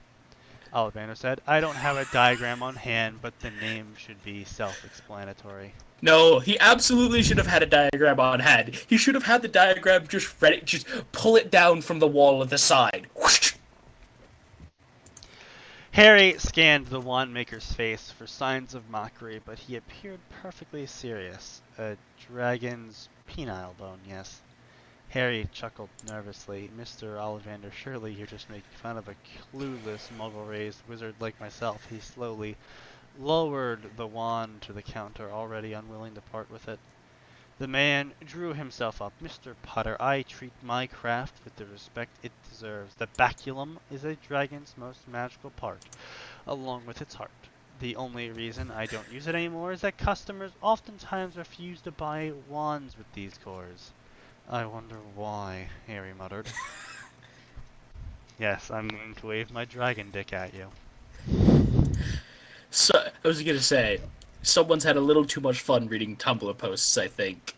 C: Ollivander said, I don't have a diagram on hand, but the name should be self-explanatory.
A: No, he absolutely should have had a diagram on hand. He should have had the diagram just ready, just pull it down from the wall at the side. Whoosh!
C: Harry scanned the wandmaker's face for signs of mockery, but he appeared perfectly serious. A dragon's penile bone, yes. Harry chuckled nervously. Mr. Ollivander, surely you're just making fun of a clueless, muggle-raised wizard like myself. He slowly lowered the wand to the counter, already unwilling to part with it. The man drew himself up. Mr. Potter, I treat my craft with the respect it deserves. The baculum is a dragon's most magical part, along with its heart. The only reason I don't use it anymore is that customers oftentimes refuse to buy wands with these cores. I wonder why, Harry muttered. Yes, I'm going to wave my dragon dick at you.
A: So, I was gonna say, someone's had a little too much fun reading Tumblr posts, I think.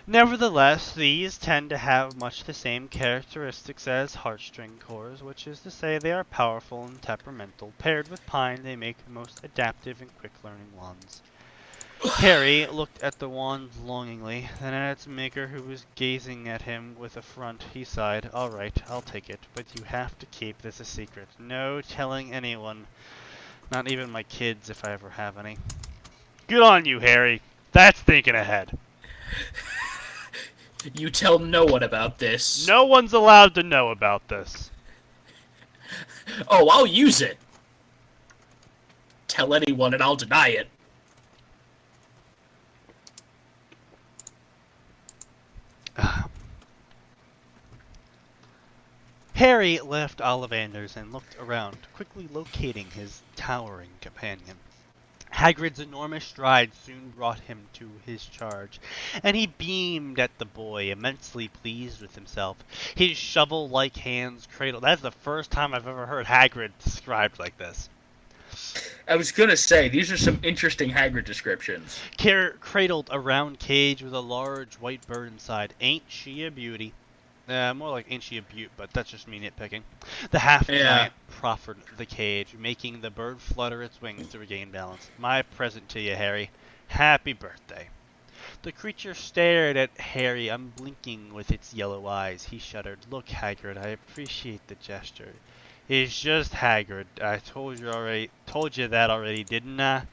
C: Nevertheless, these tend to have much the same characteristics as heartstring cores, which is to say they are powerful and temperamental. Paired with pine, they make most adaptive and quick-learning wands. Harry looked at the wand longingly, then at its maker, who was gazing at him with affront. He sighed. All right, I'll take it, but you have to keep this a secret. No telling anyone. Not even my kids, if I ever have any. Good on you, Harry. That's thinking ahead.
A: You tell no one about this.
C: No one's allowed to know about this.
A: Oh, I'll use it. Tell anyone and I'll deny it.
C: Harry left Ollivander's and looked around, quickly locating his towering companion. Hagrid's enormous stride soon brought him to his charge, and he beamed at the boy, immensely pleased with himself. His shovel-like hands cradled... That's the first time I've ever heard Hagrid described like this.
A: I was gonna say, these are some interesting Hagrid descriptions.
C: Cradled a round cage with a large white bird inside. Ain't she a beauty? More like Inchy a Butte, but that's just me nitpicking. The half-giant proffered the cage, making the bird flutter its wings to regain balance. My present to you, Harry. Happy birthday. The creature stared at Harry, unblinking with its yellow eyes. He shuddered. Look, Hagrid, I appreciate the gesture. He's just Hagrid. I told you that already, didn't I?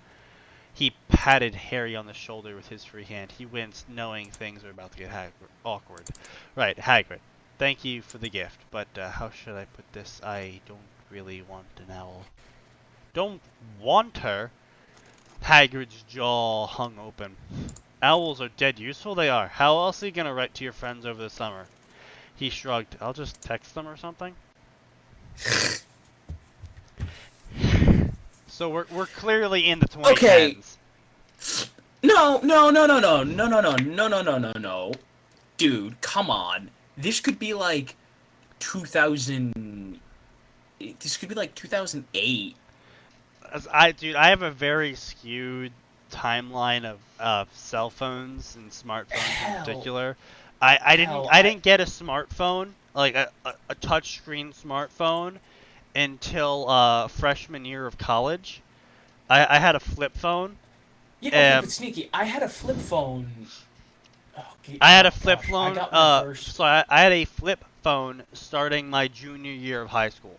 C: He patted Harry on the shoulder with his free hand. He winced, knowing things were about to get awkward. Right, Hagrid. Thank you for the gift, but how should I put this? I don't really want an owl. Don't want her? Hagrid's jaw hung open. Owls are dead useful, they are. How else are you gonna write to your friends over the summer? He shrugged. I'll just text them or something. So we're clearly in the 2010s.
A: Okay. No. Dude, come on. This could be like 2000. This could be like 2008.
C: I have a very skewed timeline of cell phones and smartphones in particular. I didn't get a smartphone, like a touchscreen smartphone, until freshman year of college. I had a flip phone.
A: Yeah, okay, but Sneaky, I had a flip phone.
C: I had a flip phone.
A: I got my first...
C: So I had a flip phone starting my junior year of high school.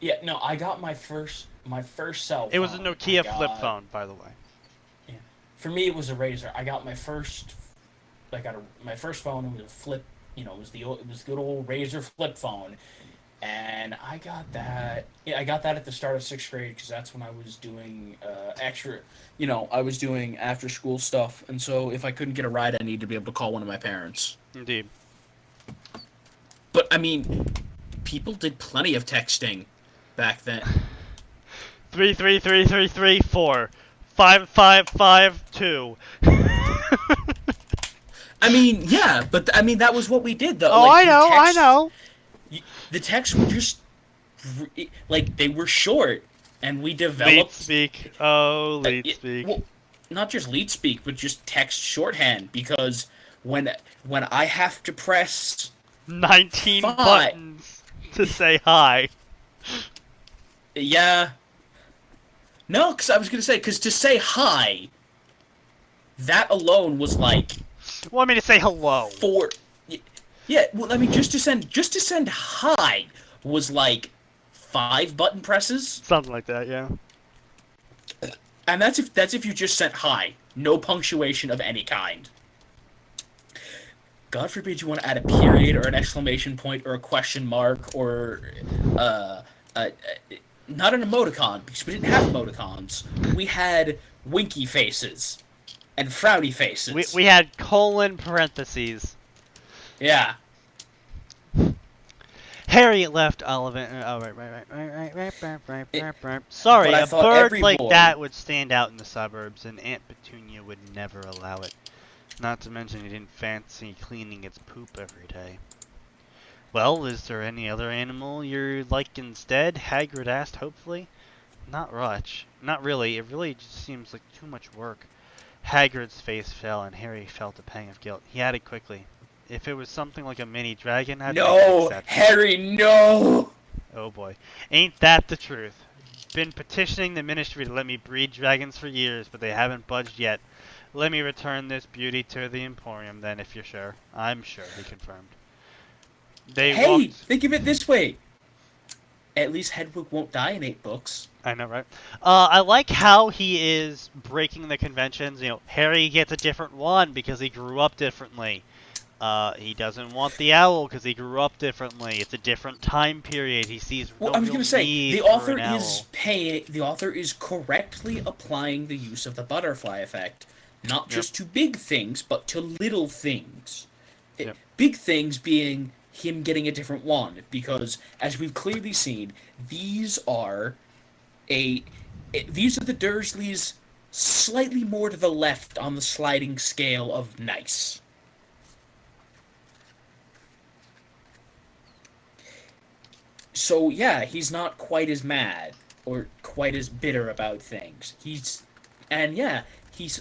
A: Yeah, no, I got my first cell phone.
C: It was a Nokia flip phone, by the way.
A: Yeah. For me, it was a Razor. I got my first. My first phone. It was a flip. It was the good old Razor flip phone, and I got that. Yeah, I got that at the start of 6th grade because that's when I was doing extra. I was doing after school stuff, and so if I couldn't get a ride, I needed to be able to call one of my parents.
C: Indeed.
A: But I mean, people did plenty of texting back then.
C: 33334 5552.
A: I mean, yeah, but I mean that was what we did though.
C: Oh,
A: like,
C: I know.
A: The texts were just like they were short, and we developed
C: lead speak. Oh, lead speak.
A: Well, not just lead speak, but just text shorthand. Because when I have to press
C: 19 buttons to say hi.
A: Yeah. No, because I was gonna say because to say hi, that alone was like.
C: Well, I mean to say hello.
A: Yeah, well, I mean just to send hi was like 5 button presses.
C: Something like that, yeah.
A: And that's if you just sent hi, no punctuation of any kind. God forbid you want to add a period or an exclamation point or a question mark or not an emoticon because we didn't have emoticons. We had winky faces and frowny faces.
C: We had colon parentheses.
A: Yeah.
C: Harry left Olivant. Oh, right. Sorry, a bird like that would stand out in the suburbs, and Aunt Petunia would never allow it. Not to mention he didn't fancy cleaning its poop every day. Well, is there any other animal you're like instead? Hagrid asked hopefully. Not much. Not really. It really just seems like too much work. Hagrid's face fell, and Harry felt a pang of guilt. He added quickly, if it was something like a mini dragon, I'd
A: No, Harry, no!
C: Oh boy. Ain't that the truth? Been petitioning the ministry to let me breed dragons for years, but they haven't budged yet. Let me return this beauty to the Emporium then, if you're sure. I'm sure, he confirmed.
A: Think of it this way. At least Hedwig won't die in 8 books.
C: I know, right? I like how he is breaking the conventions. Harry gets a different one because he grew up differently. He doesn't want the owl because he grew up differently. It's a different time period. He sees no
A: I was
C: going to
A: say
C: the
A: author is correctly applying the use of the butterfly effect, not just to big things, but to little things. Big things being him getting a different wand, because as we've clearly seen, these are the Dursleys slightly more to the left on the sliding scale of nice. So yeah, he's not quite as mad or quite as bitter about things. He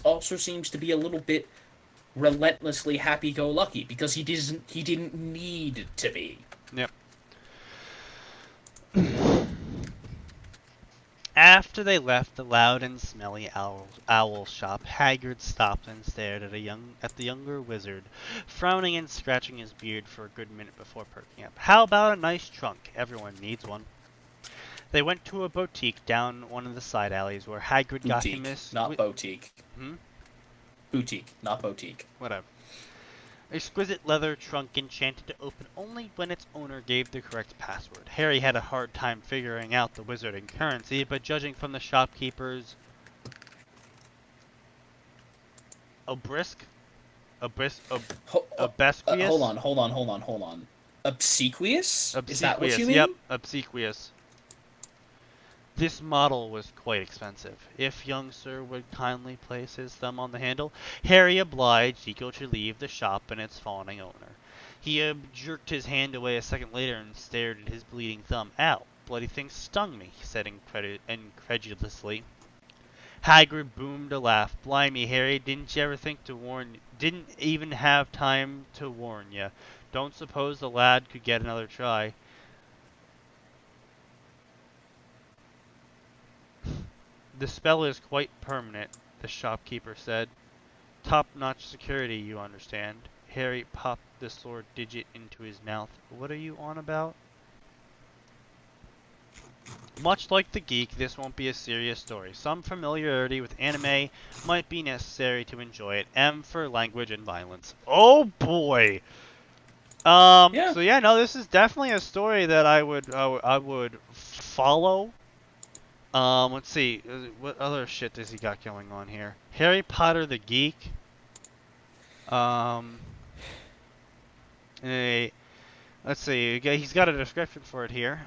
A: also seems to be a little bit relentlessly happy-go-lucky because he didn't need to be.
C: Yep. After they left the loud and smelly owl shop, Haggard stopped and stared at the younger wizard, frowning and scratching his beard for a good minute before perking up. How about a nice trunk? Everyone needs one. They went to a boutique down one of the side alleys where Hagrid got him his...
A: Not boutique. Boutique, not boutique.
C: Whatever. Exquisite leather trunk enchanted to open only when its owner gave the correct password. Harry had a hard time figuring out the wizarding currency, but judging from the shopkeeper's obsequious?
A: Hold on. Obsequious? Is that what you mean?
C: Yep, obsequious. This model was quite expensive. If young sir would kindly place his thumb on the handle, Harry obliged, eager to leave the shop and its fawning owner. He jerked his hand away a second later and stared at his bleeding thumb. Ow, bloody thing stung me, he said incredulously. Hagrid boomed a laugh. Blimey, Harry, didn't you ever think to warn... Didn't even have time to warn you. Don't suppose the lad could get another try. The spell is quite permanent, the shopkeeper said. Top-notch security, you understand. Harry popped the sword digit into his mouth. What are you on about? Much like the geek, this won't be a serious story. Some familiarity with anime might be necessary to enjoy it. M for language and violence. Oh boy!
A: Yeah.
C: So yeah, no, this is definitely a story that I would follow. Let's see, what other shit does he got going on here? Harry Potter the Geek. Let's see, he's got a description for it here.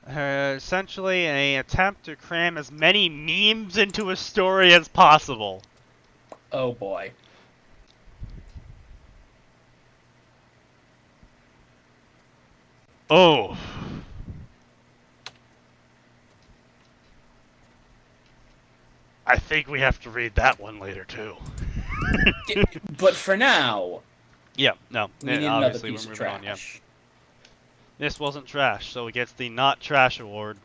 C: Essentially an attempt to cram as many memes into a story as possible.
A: Oh boy.
C: Oh. I think we have to read that one later too.
A: But for now,
C: yeah, no,
A: we need another piece of trash.
C: On, yeah. This wasn't trash, so it gets the not trash award.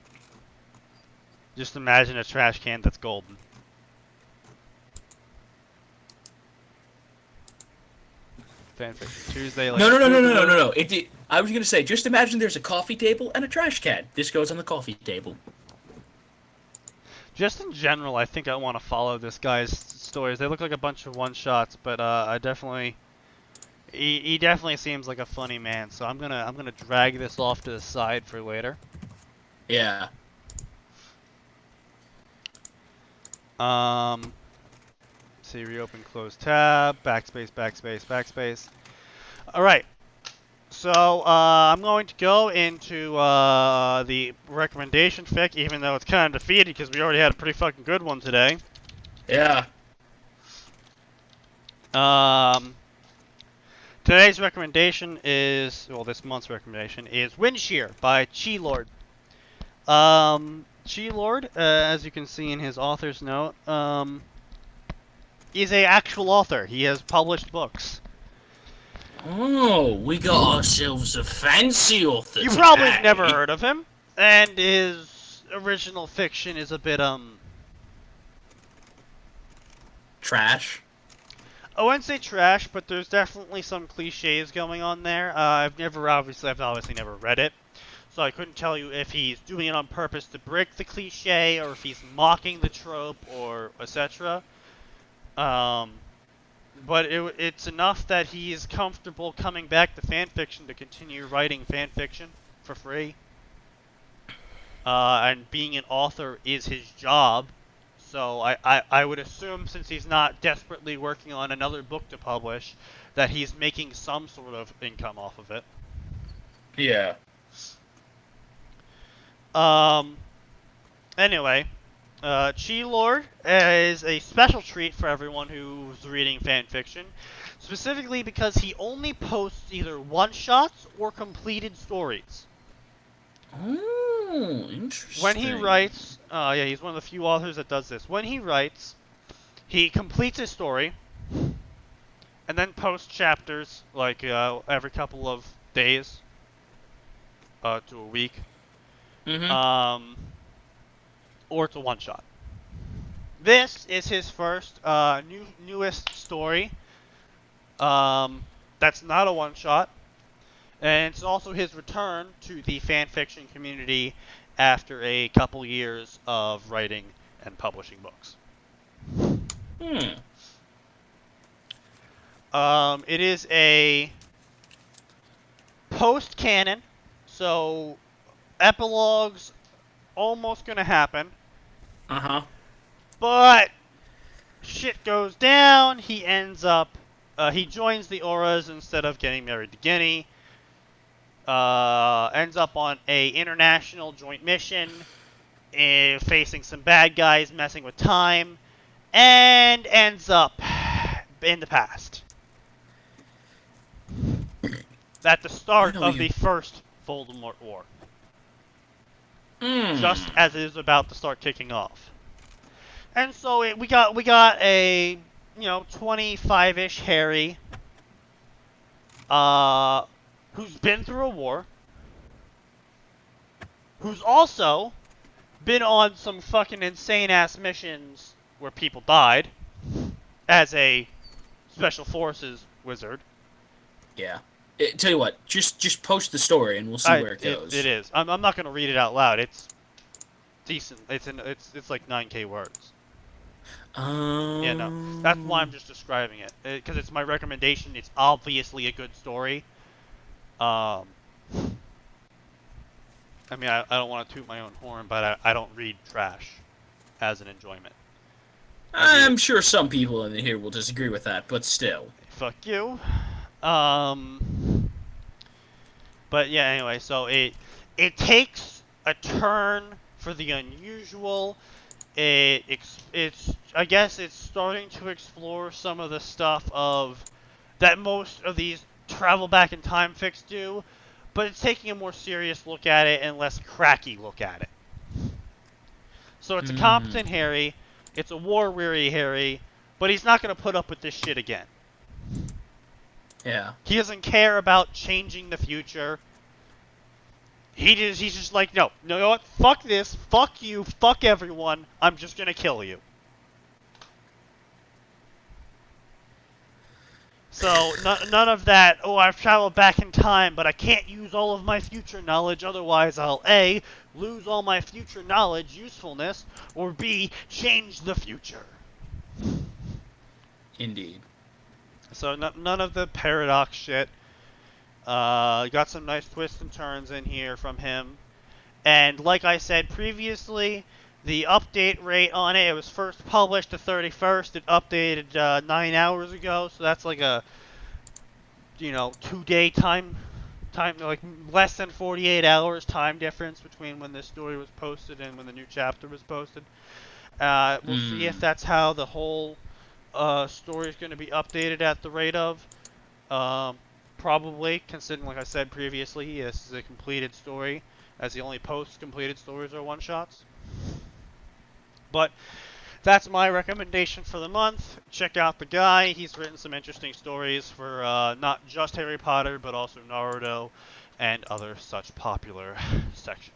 C: Just imagine a trash can that's golden. Fanfiction Tuesday. Like
A: No. I was gonna say, just imagine there's a coffee table and a trash can. This goes on the coffee table.
C: Just in general, I think I want to follow this guy's stories. They look like a bunch of one-shots, but I definitely, he definitely seems like a funny man. So I'm gonna drag this off to the side for later.
A: Yeah.
C: See, reopen, close tab, backspace. All right. So, I'm going to go into the recommendation fic, even though it's kind of defeated because we already had a pretty fucking good one today.
A: Yeah.
C: Today's recommendation is, well, this month's recommendation is Windshear by Chi Lord. Chi Lord, as you can see in his author's note, is an actual author. He has published books.
A: Oh, we got ourselves a fancy author.
C: You probably never heard of him, and his original fiction is a bit
A: trash.
C: I wouldn't say trash, but there's definitely some cliches going on there. I've obviously never read it, so I couldn't tell you if he's doing it on purpose to break the cliche, or if he's mocking the trope, or etc. But it's enough that he is comfortable coming back to fanfiction to continue writing fanfiction for free. And being an author is his job. So I would assume, since he's not desperately working on another book to publish, that he's making some sort of income off of it.
A: Yeah.
C: Anyway. Chi Lord is a special treat for everyone who's reading fanfiction, specifically because he only posts either one-shots or completed stories.
A: Oh, interesting.
C: When he writes Yeah, he's one of the few authors that does this. When he writes, he completes his story, and then posts chapters, like, every couple of days, to a week.
A: Mm-hmm.
C: Or it's a one-shot. This is his first, newest story. That's not a one-shot. And it's also his return to the fanfiction community after a couple years of writing and publishing books.
A: Hmm.
C: It is a post-canon, so epilogues almost gonna happen,
A: Uh-huh.
C: but shit goes down. He ends up, he joins the Auras instead of getting married to Guinea. Ends up on a international joint mission, facing some bad guys, messing with time, and ends up in the past. At the
A: I
C: start
A: know
C: of
A: you.
C: the first Voldemort War. Just
A: Hmm.
C: as it is about to start kicking off. And so we got a 25-ish Harry, who's been through a war, who's also been on some fucking insane ass missions where people died as a special forces wizard.
A: Yeah. Tell you what, just post the story and we'll see where it
C: It
A: goes.
C: is. I'm not gonna read it out loud. It's decent. It's like 9K words. Yeah, no. That's why I'm just describing it. Because it's my recommendation. It's obviously a good story. Um, I mean, I don't want to toot my own horn, but I don't read trash as an enjoyment. I read it.
A: I'm sure some people in here will disagree with that, but still.
C: Fuck you. Um, but yeah, anyway, so it takes a turn for the unusual. It's I guess it's starting to explore some of the stuff of that most of these travel back in time fics do, but it's taking a more serious look at it and less cracky look at it. So it's a
A: Hmm.
C: competent Harry, it's a war-weary Harry, but he's not going to put up with this shit again.
A: Yeah.
C: He doesn't care about changing the future. He's just like, no, you know what? Fuck this, fuck you, fuck everyone. I'm just going to kill you. So, none of that, oh, I've traveled back in time, but I can't use all of my future knowledge, otherwise I'll A, lose all my future knowledge usefulness, or B, change the future.
A: Indeed.
C: So, none of the paradox shit. Got some nice twists and turns in here from him. And like I said previously, the update rate on it was first published the 31st. It updated 9 hours ago, so that's like a 2-day time, like less than 48 hours time difference between when this story was posted and when the new chapter was posted. We'll see if
A: Hmm.
C: that's how the whole story is going to be updated at the rate of. Probably, considering, like I said previously, this is a completed story, as the only post-completed stories are one-shots. But that's my recommendation for the month. Check out the guy. He's written some interesting stories for not just Harry Potter, but also Naruto and other such popular sections.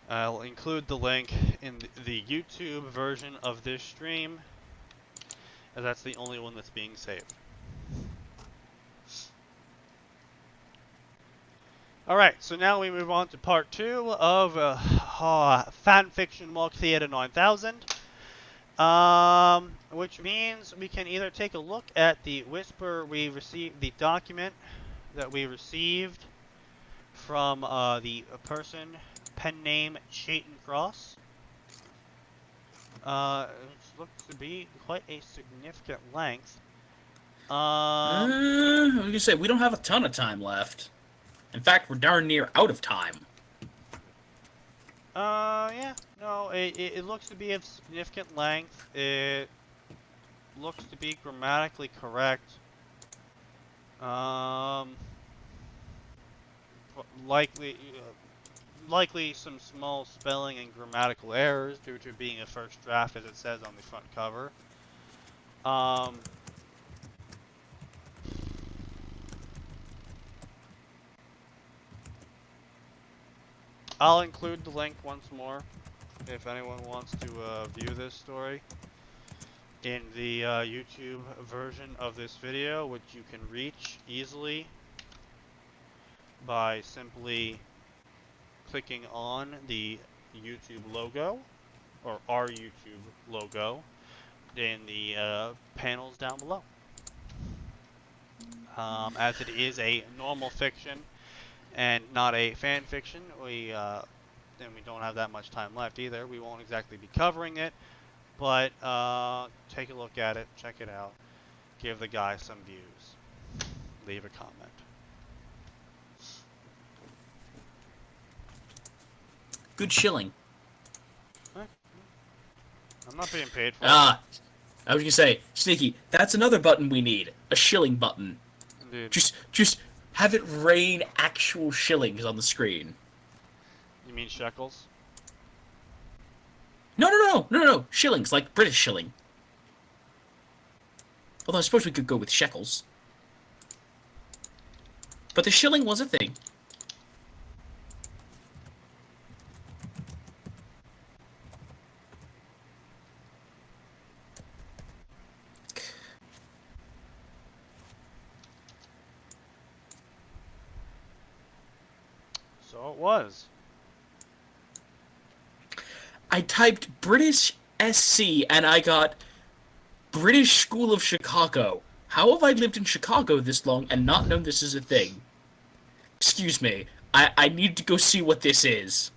C: I'll include the link in the YouTube version of this stream, as that's the only one that's being saved. Alright, so now we move on to part 2 of Fanfiction Mark Theater 9000. Which means we can either take a look at the whisper we received, the document that we received from the person, pen name Chayton Cross. Which looks to be quite a significant length.
A: I was gonna say we don't have a ton of time left. In fact, we're darn near out of time.
C: Yeah, no, it looks to be of significant length. It looks to be grammatically correct. Likely, likely some small spelling and grammatical errors due to being a first draft, as it says on the front cover. I'll include the link once more if anyone wants to view this story in the YouTube version of this video, which you can reach easily by simply clicking on the YouTube logo, or our YouTube logo, in the panels down below. As it is a normal fiction and not a fan fiction, and we don't have that much time left either. We won't exactly be covering it, but take a look at it, check it out, give the guy some views, leave a comment.
A: Good shilling.
C: I'm not being paid for it.
A: I was gonna say, Sneaky, that's another button we need. A shilling button.
C: Indeed.
A: Just have it rain actual shillings on the screen.
C: You mean shekels?
A: No. Shillings, like British shilling. Although I suppose we could go with shekels. But the shilling was a thing.
C: So it was.
A: I typed British SC and I got British School of Chicago. How have I lived in Chicago this long and not known this is a thing? Excuse me. I need to go see what this is.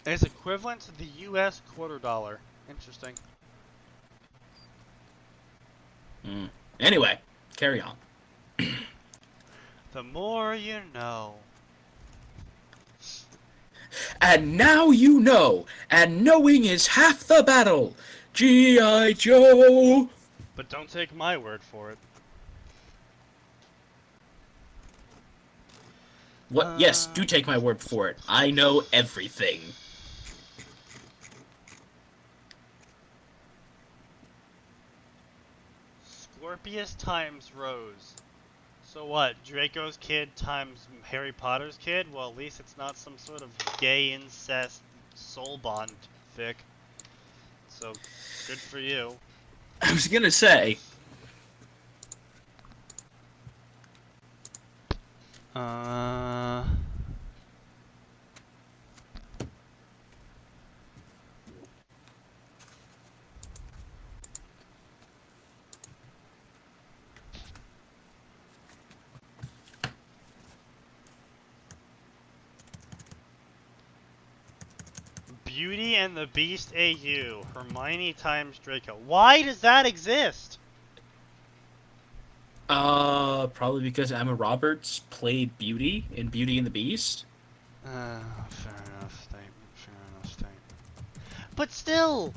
C: It's equivalent to the US $quarter. Interesting.
A: Anyway, carry on.
C: The more you know.
A: And now you know, and knowing is half the battle. G.I. Joe!
C: But don't take my word for it.
A: What? Yes, do take my word for it. I know everything.
C: Scorpius times Rose. So what? Draco's kid times Harry Potter's kid? Well, at least it's not some sort of gay incest soul bond fic. So, good for you.
A: I was gonna say.
C: Beauty and the Beast AU. Hermione times Draco. Why does that exist?
A: Probably because Emma Roberts played Beauty in Beauty and the Beast.
C: Fair enough statement. But still!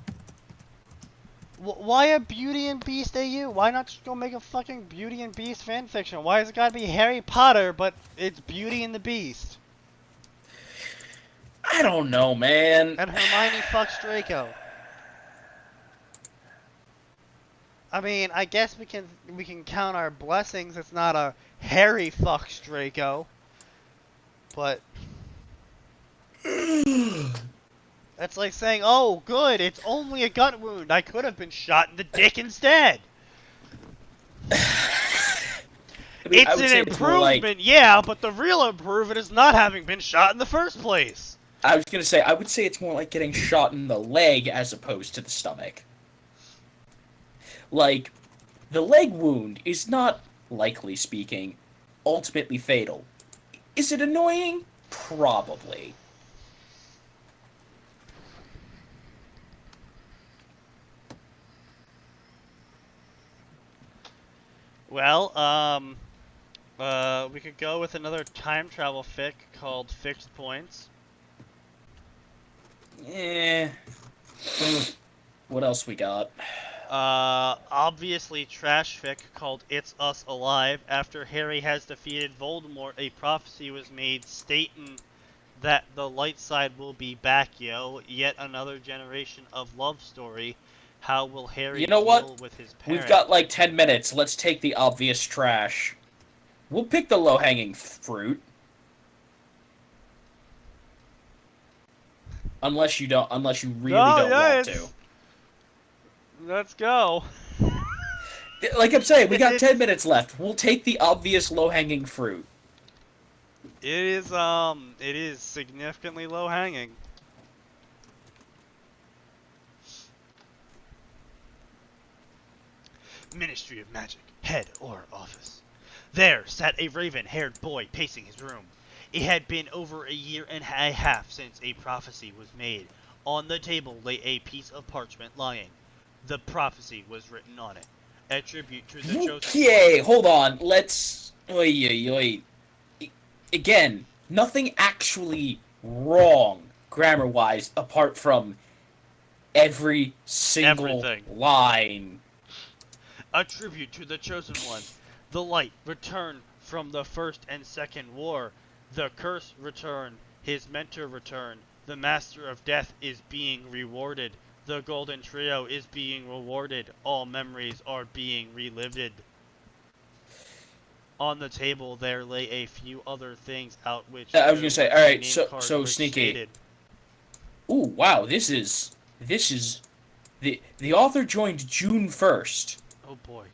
C: Why a Beauty and Beast AU? Why not just go make a fucking Beauty and Beast fanfiction? Why has it gotta be Harry Potter, but it's Beauty and the Beast?
A: I don't know, man.
C: And Hermione fucks Draco. I mean, I guess we can count our blessings. It's not a Harry fucks Draco. But that's like saying, "Oh, good, it's only a gut wound. I could have been shot in the dick instead."
A: I mean,
C: It's an improvement, yeah, but the real improvement is not having been shot in the first place.
A: I was gonna say, I would say it's more like getting shot in the leg as opposed to the stomach. Like, the leg wound is not, likely speaking, ultimately fatal. Is it annoying? Probably.
C: Well, we could go with another time travel fic called Fixed Points.
A: Eh. What else we got?
C: Obviously trash fic called It's Us Alive. After Harry has defeated Voldemort, a prophecy was made stating that the light side will be back, yo. Yet another generation of love story. How will Harry
A: You know what?
C: deal with his
A: We've
C: parents?
A: got like 10 minutes. Let's take the obvious trash. We'll pick the low-hanging fruit. Unless you really don't want to.
C: Let's go.
A: Like I'm saying, we got 10 minutes left. We'll take the obvious low-hanging fruit.
C: It is significantly low hanging. Ministry of Magic, head or office. There sat a raven-haired boy pacing his room. It had been over a year and a half since a prophecy was made. On the table lay a piece of parchment lying. The prophecy was written on it. A tribute to the chosen.
A: Okay, hold on. Let's. Wait. Again, nothing actually wrong grammar-wise apart from every single line.
C: A tribute to the chosen one. The light returned from the First and Second War. The curse returned. His mentor returned. The Master of Death is being rewarded. The Golden Trio is being rewarded. All memories are being relived. On the table there lay a few other things out which
A: I was gonna say, alright, so Sneaky.
C: Stated.
A: Ooh, wow, this is the author joined June 1st.
C: Oh boy.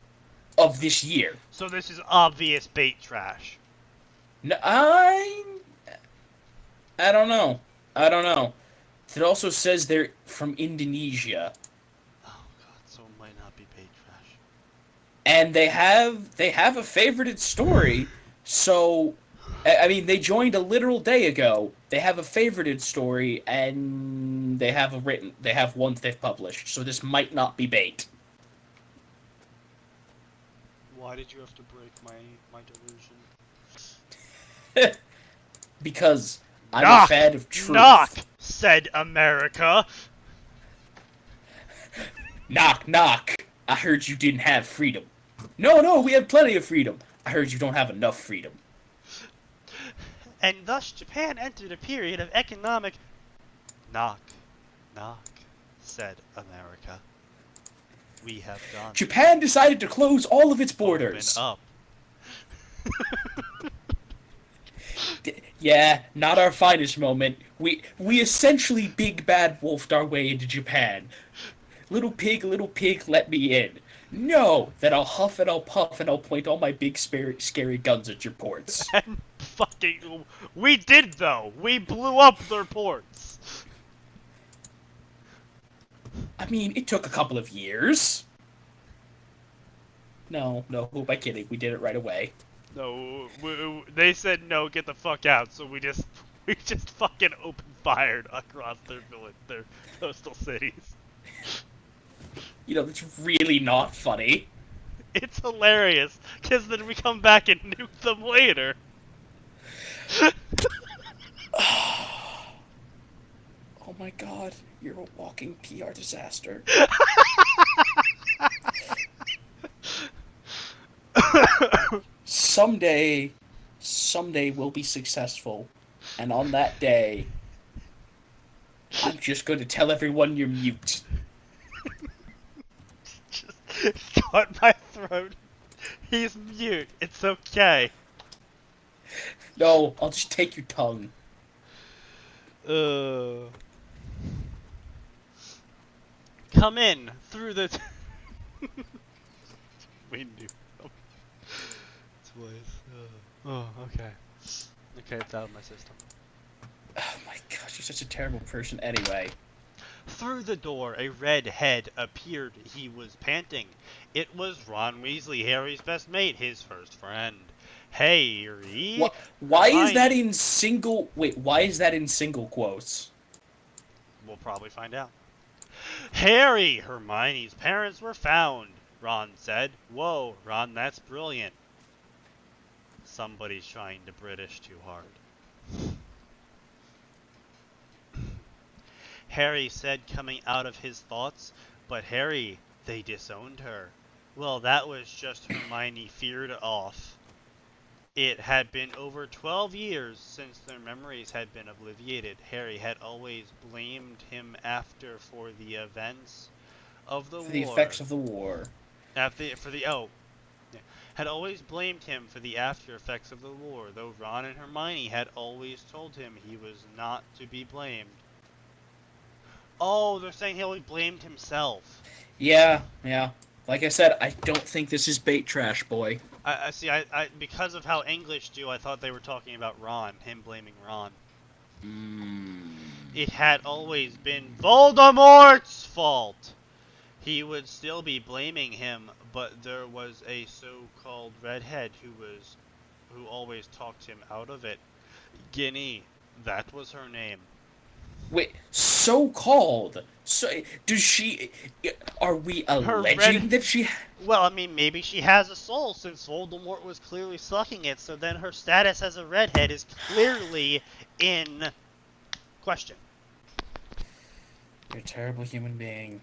A: Of this year.
C: So this is obvious bait trash.
A: No, I don't know. It also says they're from Indonesia.
C: Oh god, so it might not be bait trash.
A: And they have a favorited story, so I mean they joined a literal day ago. They have a favorited story and they have one they've published, so this might not be bait.
C: Why did you have to break my delusion?
A: Because I'm a fan of truth.
C: Knock, said America.
A: Knock, knock. I heard you didn't have freedom. No, we have plenty of freedom. I heard you don't have enough freedom.
C: And thus Japan entered a period of economic... Knock, said America. We have done.
A: Japan decided to close all of its borders.
C: Open up.
A: Yeah, not our finest moment. We essentially big bad wolfed our way into Japan. Little pig, let me in. No, then I'll huff and I'll puff and I'll point all my big scary guns at your ports.
C: And fucking... We did, though! We blew up their ports!
A: I mean, it took a couple of years. No, who am I kidding? We did it right away.
C: No, they said no, get the fuck out, so we just fucking open fired across their coastal cities.
A: You know, that's really not funny.
C: It's hilarious, because then we come back and nuke them later.
A: Oh my god, you're a walking PR disaster. Someday we'll be successful, and on that day, I'm just going to tell everyone you're mute.
C: Just cut my throat. He's mute. It's okay.
A: No, I'll just take your tongue.
C: Come in through the... We knew. Oh, okay. Okay, it's out of my system.
A: Oh my gosh, you're such a terrible person anyway.
C: Through the door, a red head appeared. He was panting. It was Ron Weasley, Harry's best mate, his first friend. Harry...
A: Why is that in single... Wait, why is that in single quotes?
C: We'll probably find out. Harry, Hermione's parents were found, Ron said. Whoa, Ron, that's brilliant. Somebody's trying to British too hard. Harry said, coming out of his thoughts, but Harry, They disowned her. Well, that was just Hermione feared off. It had been over 12 years since their memories had been obliterated. Harry had always blamed him after for the events of the war.
A: For the effects of the war.
C: Had always blamed him for the after effects of the war, though Ron and Hermione had always told him he was not to be blamed. Oh, they're saying he always blamed himself.
A: Yeah. Like I said, I don't think this is bait trash, boy.
C: I see. Because of how English do, I thought they were talking about Ron, him blaming Ron. It had always been Voldemort's fault. He would still be blaming him, but there was a so-called redhead who always talked him out of it. Ginny, that was her name.
A: Wait, so-called? So, does she... Are we alleging that she...
C: Well, I mean, maybe she has a soul, since Voldemort was clearly sucking it, so then her status as a redhead is clearly in question.
A: You're a terrible human being.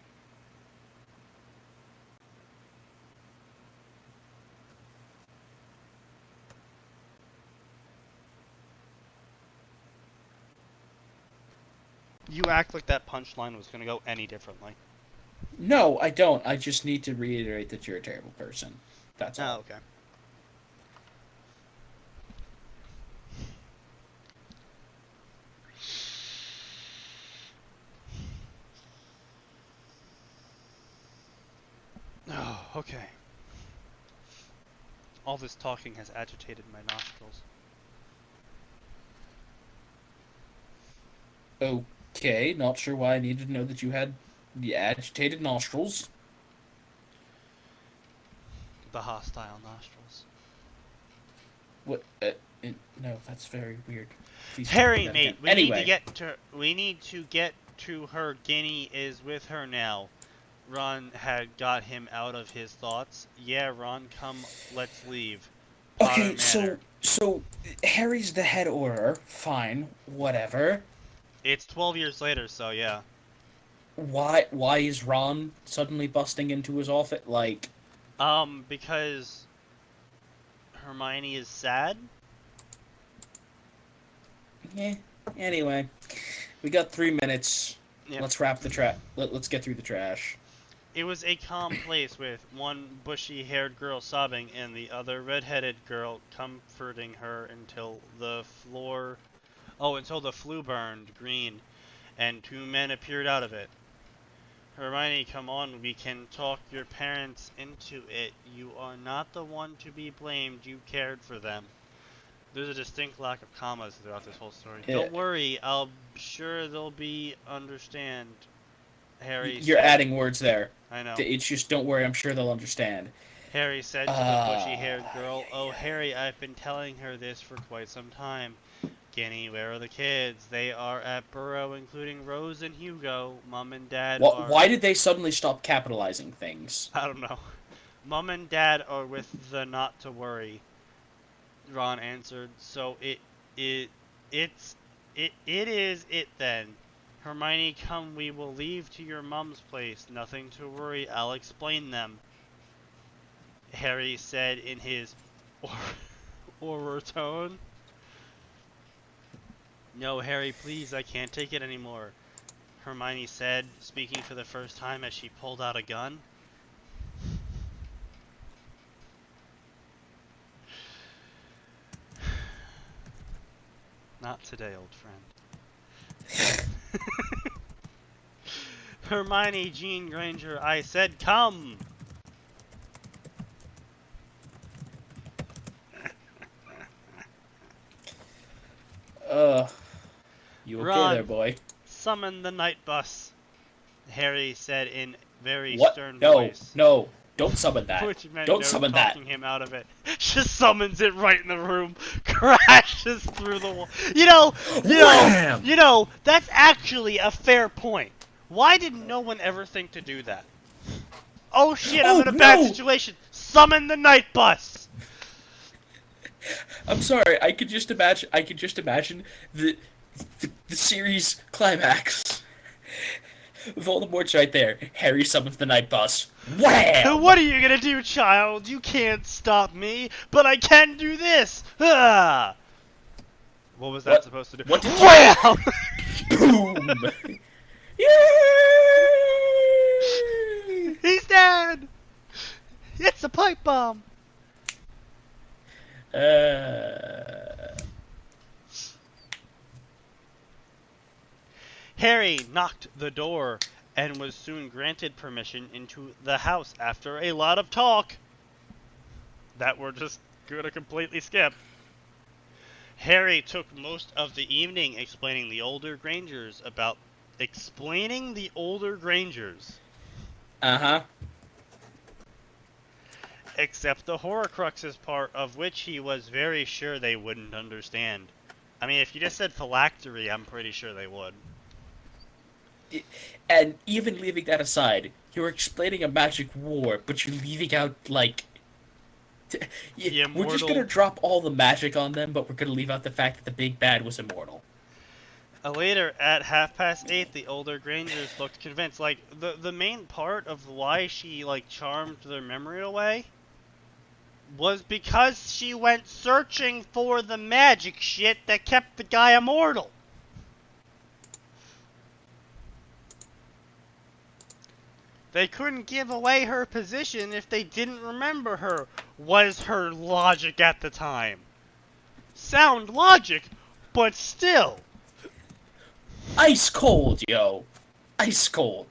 C: You act like that punchline was going to go any differently.
A: No, I don't. I just need to reiterate that you're a terrible person. That's all.
C: Oh, okay. Oh, okay. All this talking has agitated my nostrils.
A: Okay, not sure why I needed to know that you had the agitated nostrils.
C: The hostile nostrils.
A: What? No, that's very weird. Please don't
C: Harry,
A: do that
C: mate,
A: again.
C: we
A: Anyway.
C: need to get to her. Ginny is with her now. Ron had got him out of his thoughts. Yeah, Ron, come, let's leave.
A: Okay,
C: Potter Manor.
A: so Harry's the head order. Fine, whatever.
C: It's 12 years later, so yeah.
A: Why is Ron suddenly busting into his office? Like,
C: Because Hermione is sad.
A: yeah. Anyway, we got 3 minutes.
C: Yep.
A: Let's wrap the trash. Let's get through the trash.
C: It was a calm place with one bushy-haired girl sobbing and the other red-headed girl comforting her until the flue burned green and 2 men appeared out of it. Hermione, come on, we can talk your parents into it. You are not the one to be blamed. You cared for them. There's a distinct lack of commas throughout this whole story.
A: Yeah.
C: Don't worry, I'm sure they'll understand. Harry
A: You're
C: said,
A: adding words there.
C: I know.
A: It's just, don't worry, I'm sure they'll understand.
C: Harry said to the bushy-haired girl, "Oh, Harry, I've been telling her this for quite some time. Ginny, where are the kids? They are at Burrow, including Rose and Hugo. Mom and Dad are..."
A: Why did they suddenly stop capitalizing things?
C: I don't know. Mom and Dad are with the not to worry. Ron answered. So it is it then. Hermione, come, we will leave to your mom's place. Nothing to worry, I'll explain them. Harry said in his oral tone. No, Harry, please, I can't take it anymore. Hermione said, speaking for the first time as she pulled out a gun. Not today, old friend. Hermione Jean Granger, I said come!
A: You okay
C: Ron,
A: there, boy?
C: Summon the night bus, Harry said in very
A: What?
C: stern
A: No,
C: voice.
A: no, don't summon that.
C: Which meant
A: Don't
C: no
A: summon that.
C: talking him out of it. Just summons it right in the room, crashes through the wall. You know,
A: Wham!
C: that's actually a fair point. Why did no one ever think to do that? Oh shit, I'm in a bad situation. Summon the night bus.
A: I'm sorry. I could just imagine the series climax. Voldemort's right there. Harry summons the night boss. Wham!
C: What are you gonna do, child? You can't stop me, but I can do this! Ah! What was that
A: What?
C: supposed to do?
A: What did you-
C: Wham!
A: Boom! Yay!
C: He's dead! It's a pipe bomb! Harry knocked the door and was soon granted permission into the house after a lot of talk that we're just gonna completely skip. Harry took most of the evening explaining the older Grangers.
A: Uh-huh.
C: Except the Horcruxes part, of which he was very sure they wouldn't understand. I mean, if you just said phylactery, I'm pretty sure they would.
A: And even leaving that aside, you're explaining a magic war, but you're leaving out, like... We're just gonna drop all the magic on them, but we're gonna leave out the fact that the big bad was immortal.
C: Later, at 8:30, the older Grangers looked convinced. Like, the main part of why she, like, charmed their memory away was because she went searching for the magic shit that kept the guy immortal. They couldn't give away her position if they didn't remember her, was her logic at the time. Sound logic, but still.
A: Ice cold, yo. Ice cold.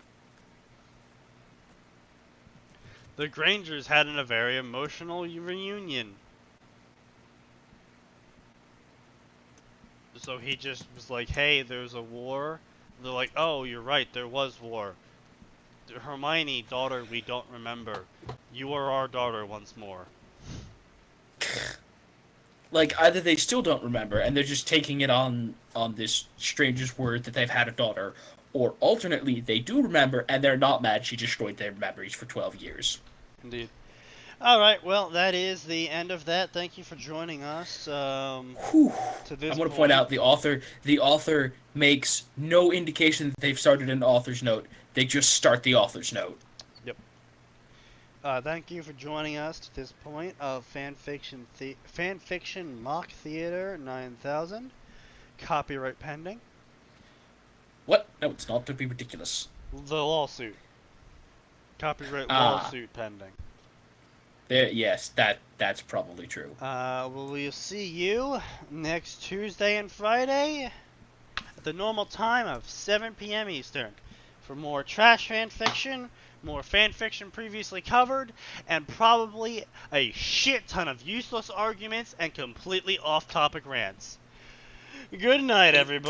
C: The Grangers had a very emotional reunion. So he just was like, hey, there's a war. They're like, oh, you're right, there was war. Hermione, daughter, we don't remember. You are our daughter once more.
A: Like, either they still don't remember, and they're just taking it on this stranger's word that they've had a daughter, or alternately, they do remember, and they're not mad she destroyed their memories for 12 years.
C: Indeed. Alright, well, that is the end of that. Thank you for joining us.
A: Whew.
C: To this
A: I want to point out the author makes no indication that they've started an author's note. They just start the author's note.
C: Yep. Thank you for joining us to this point of Fanfiction Mock Theater 9000. Copyright pending.
A: What? No, it's not. Don't be ridiculous.
C: The lawsuit. Copyright lawsuit pending.
A: Yes, that's probably true.
C: Well, we'll see you next Tuesday and Friday at the normal time of 7 p.m. Eastern for more trash fanfiction, more fanfiction previously covered, and probably a shit ton of useless arguments and completely off-topic rants. Good night, everybody.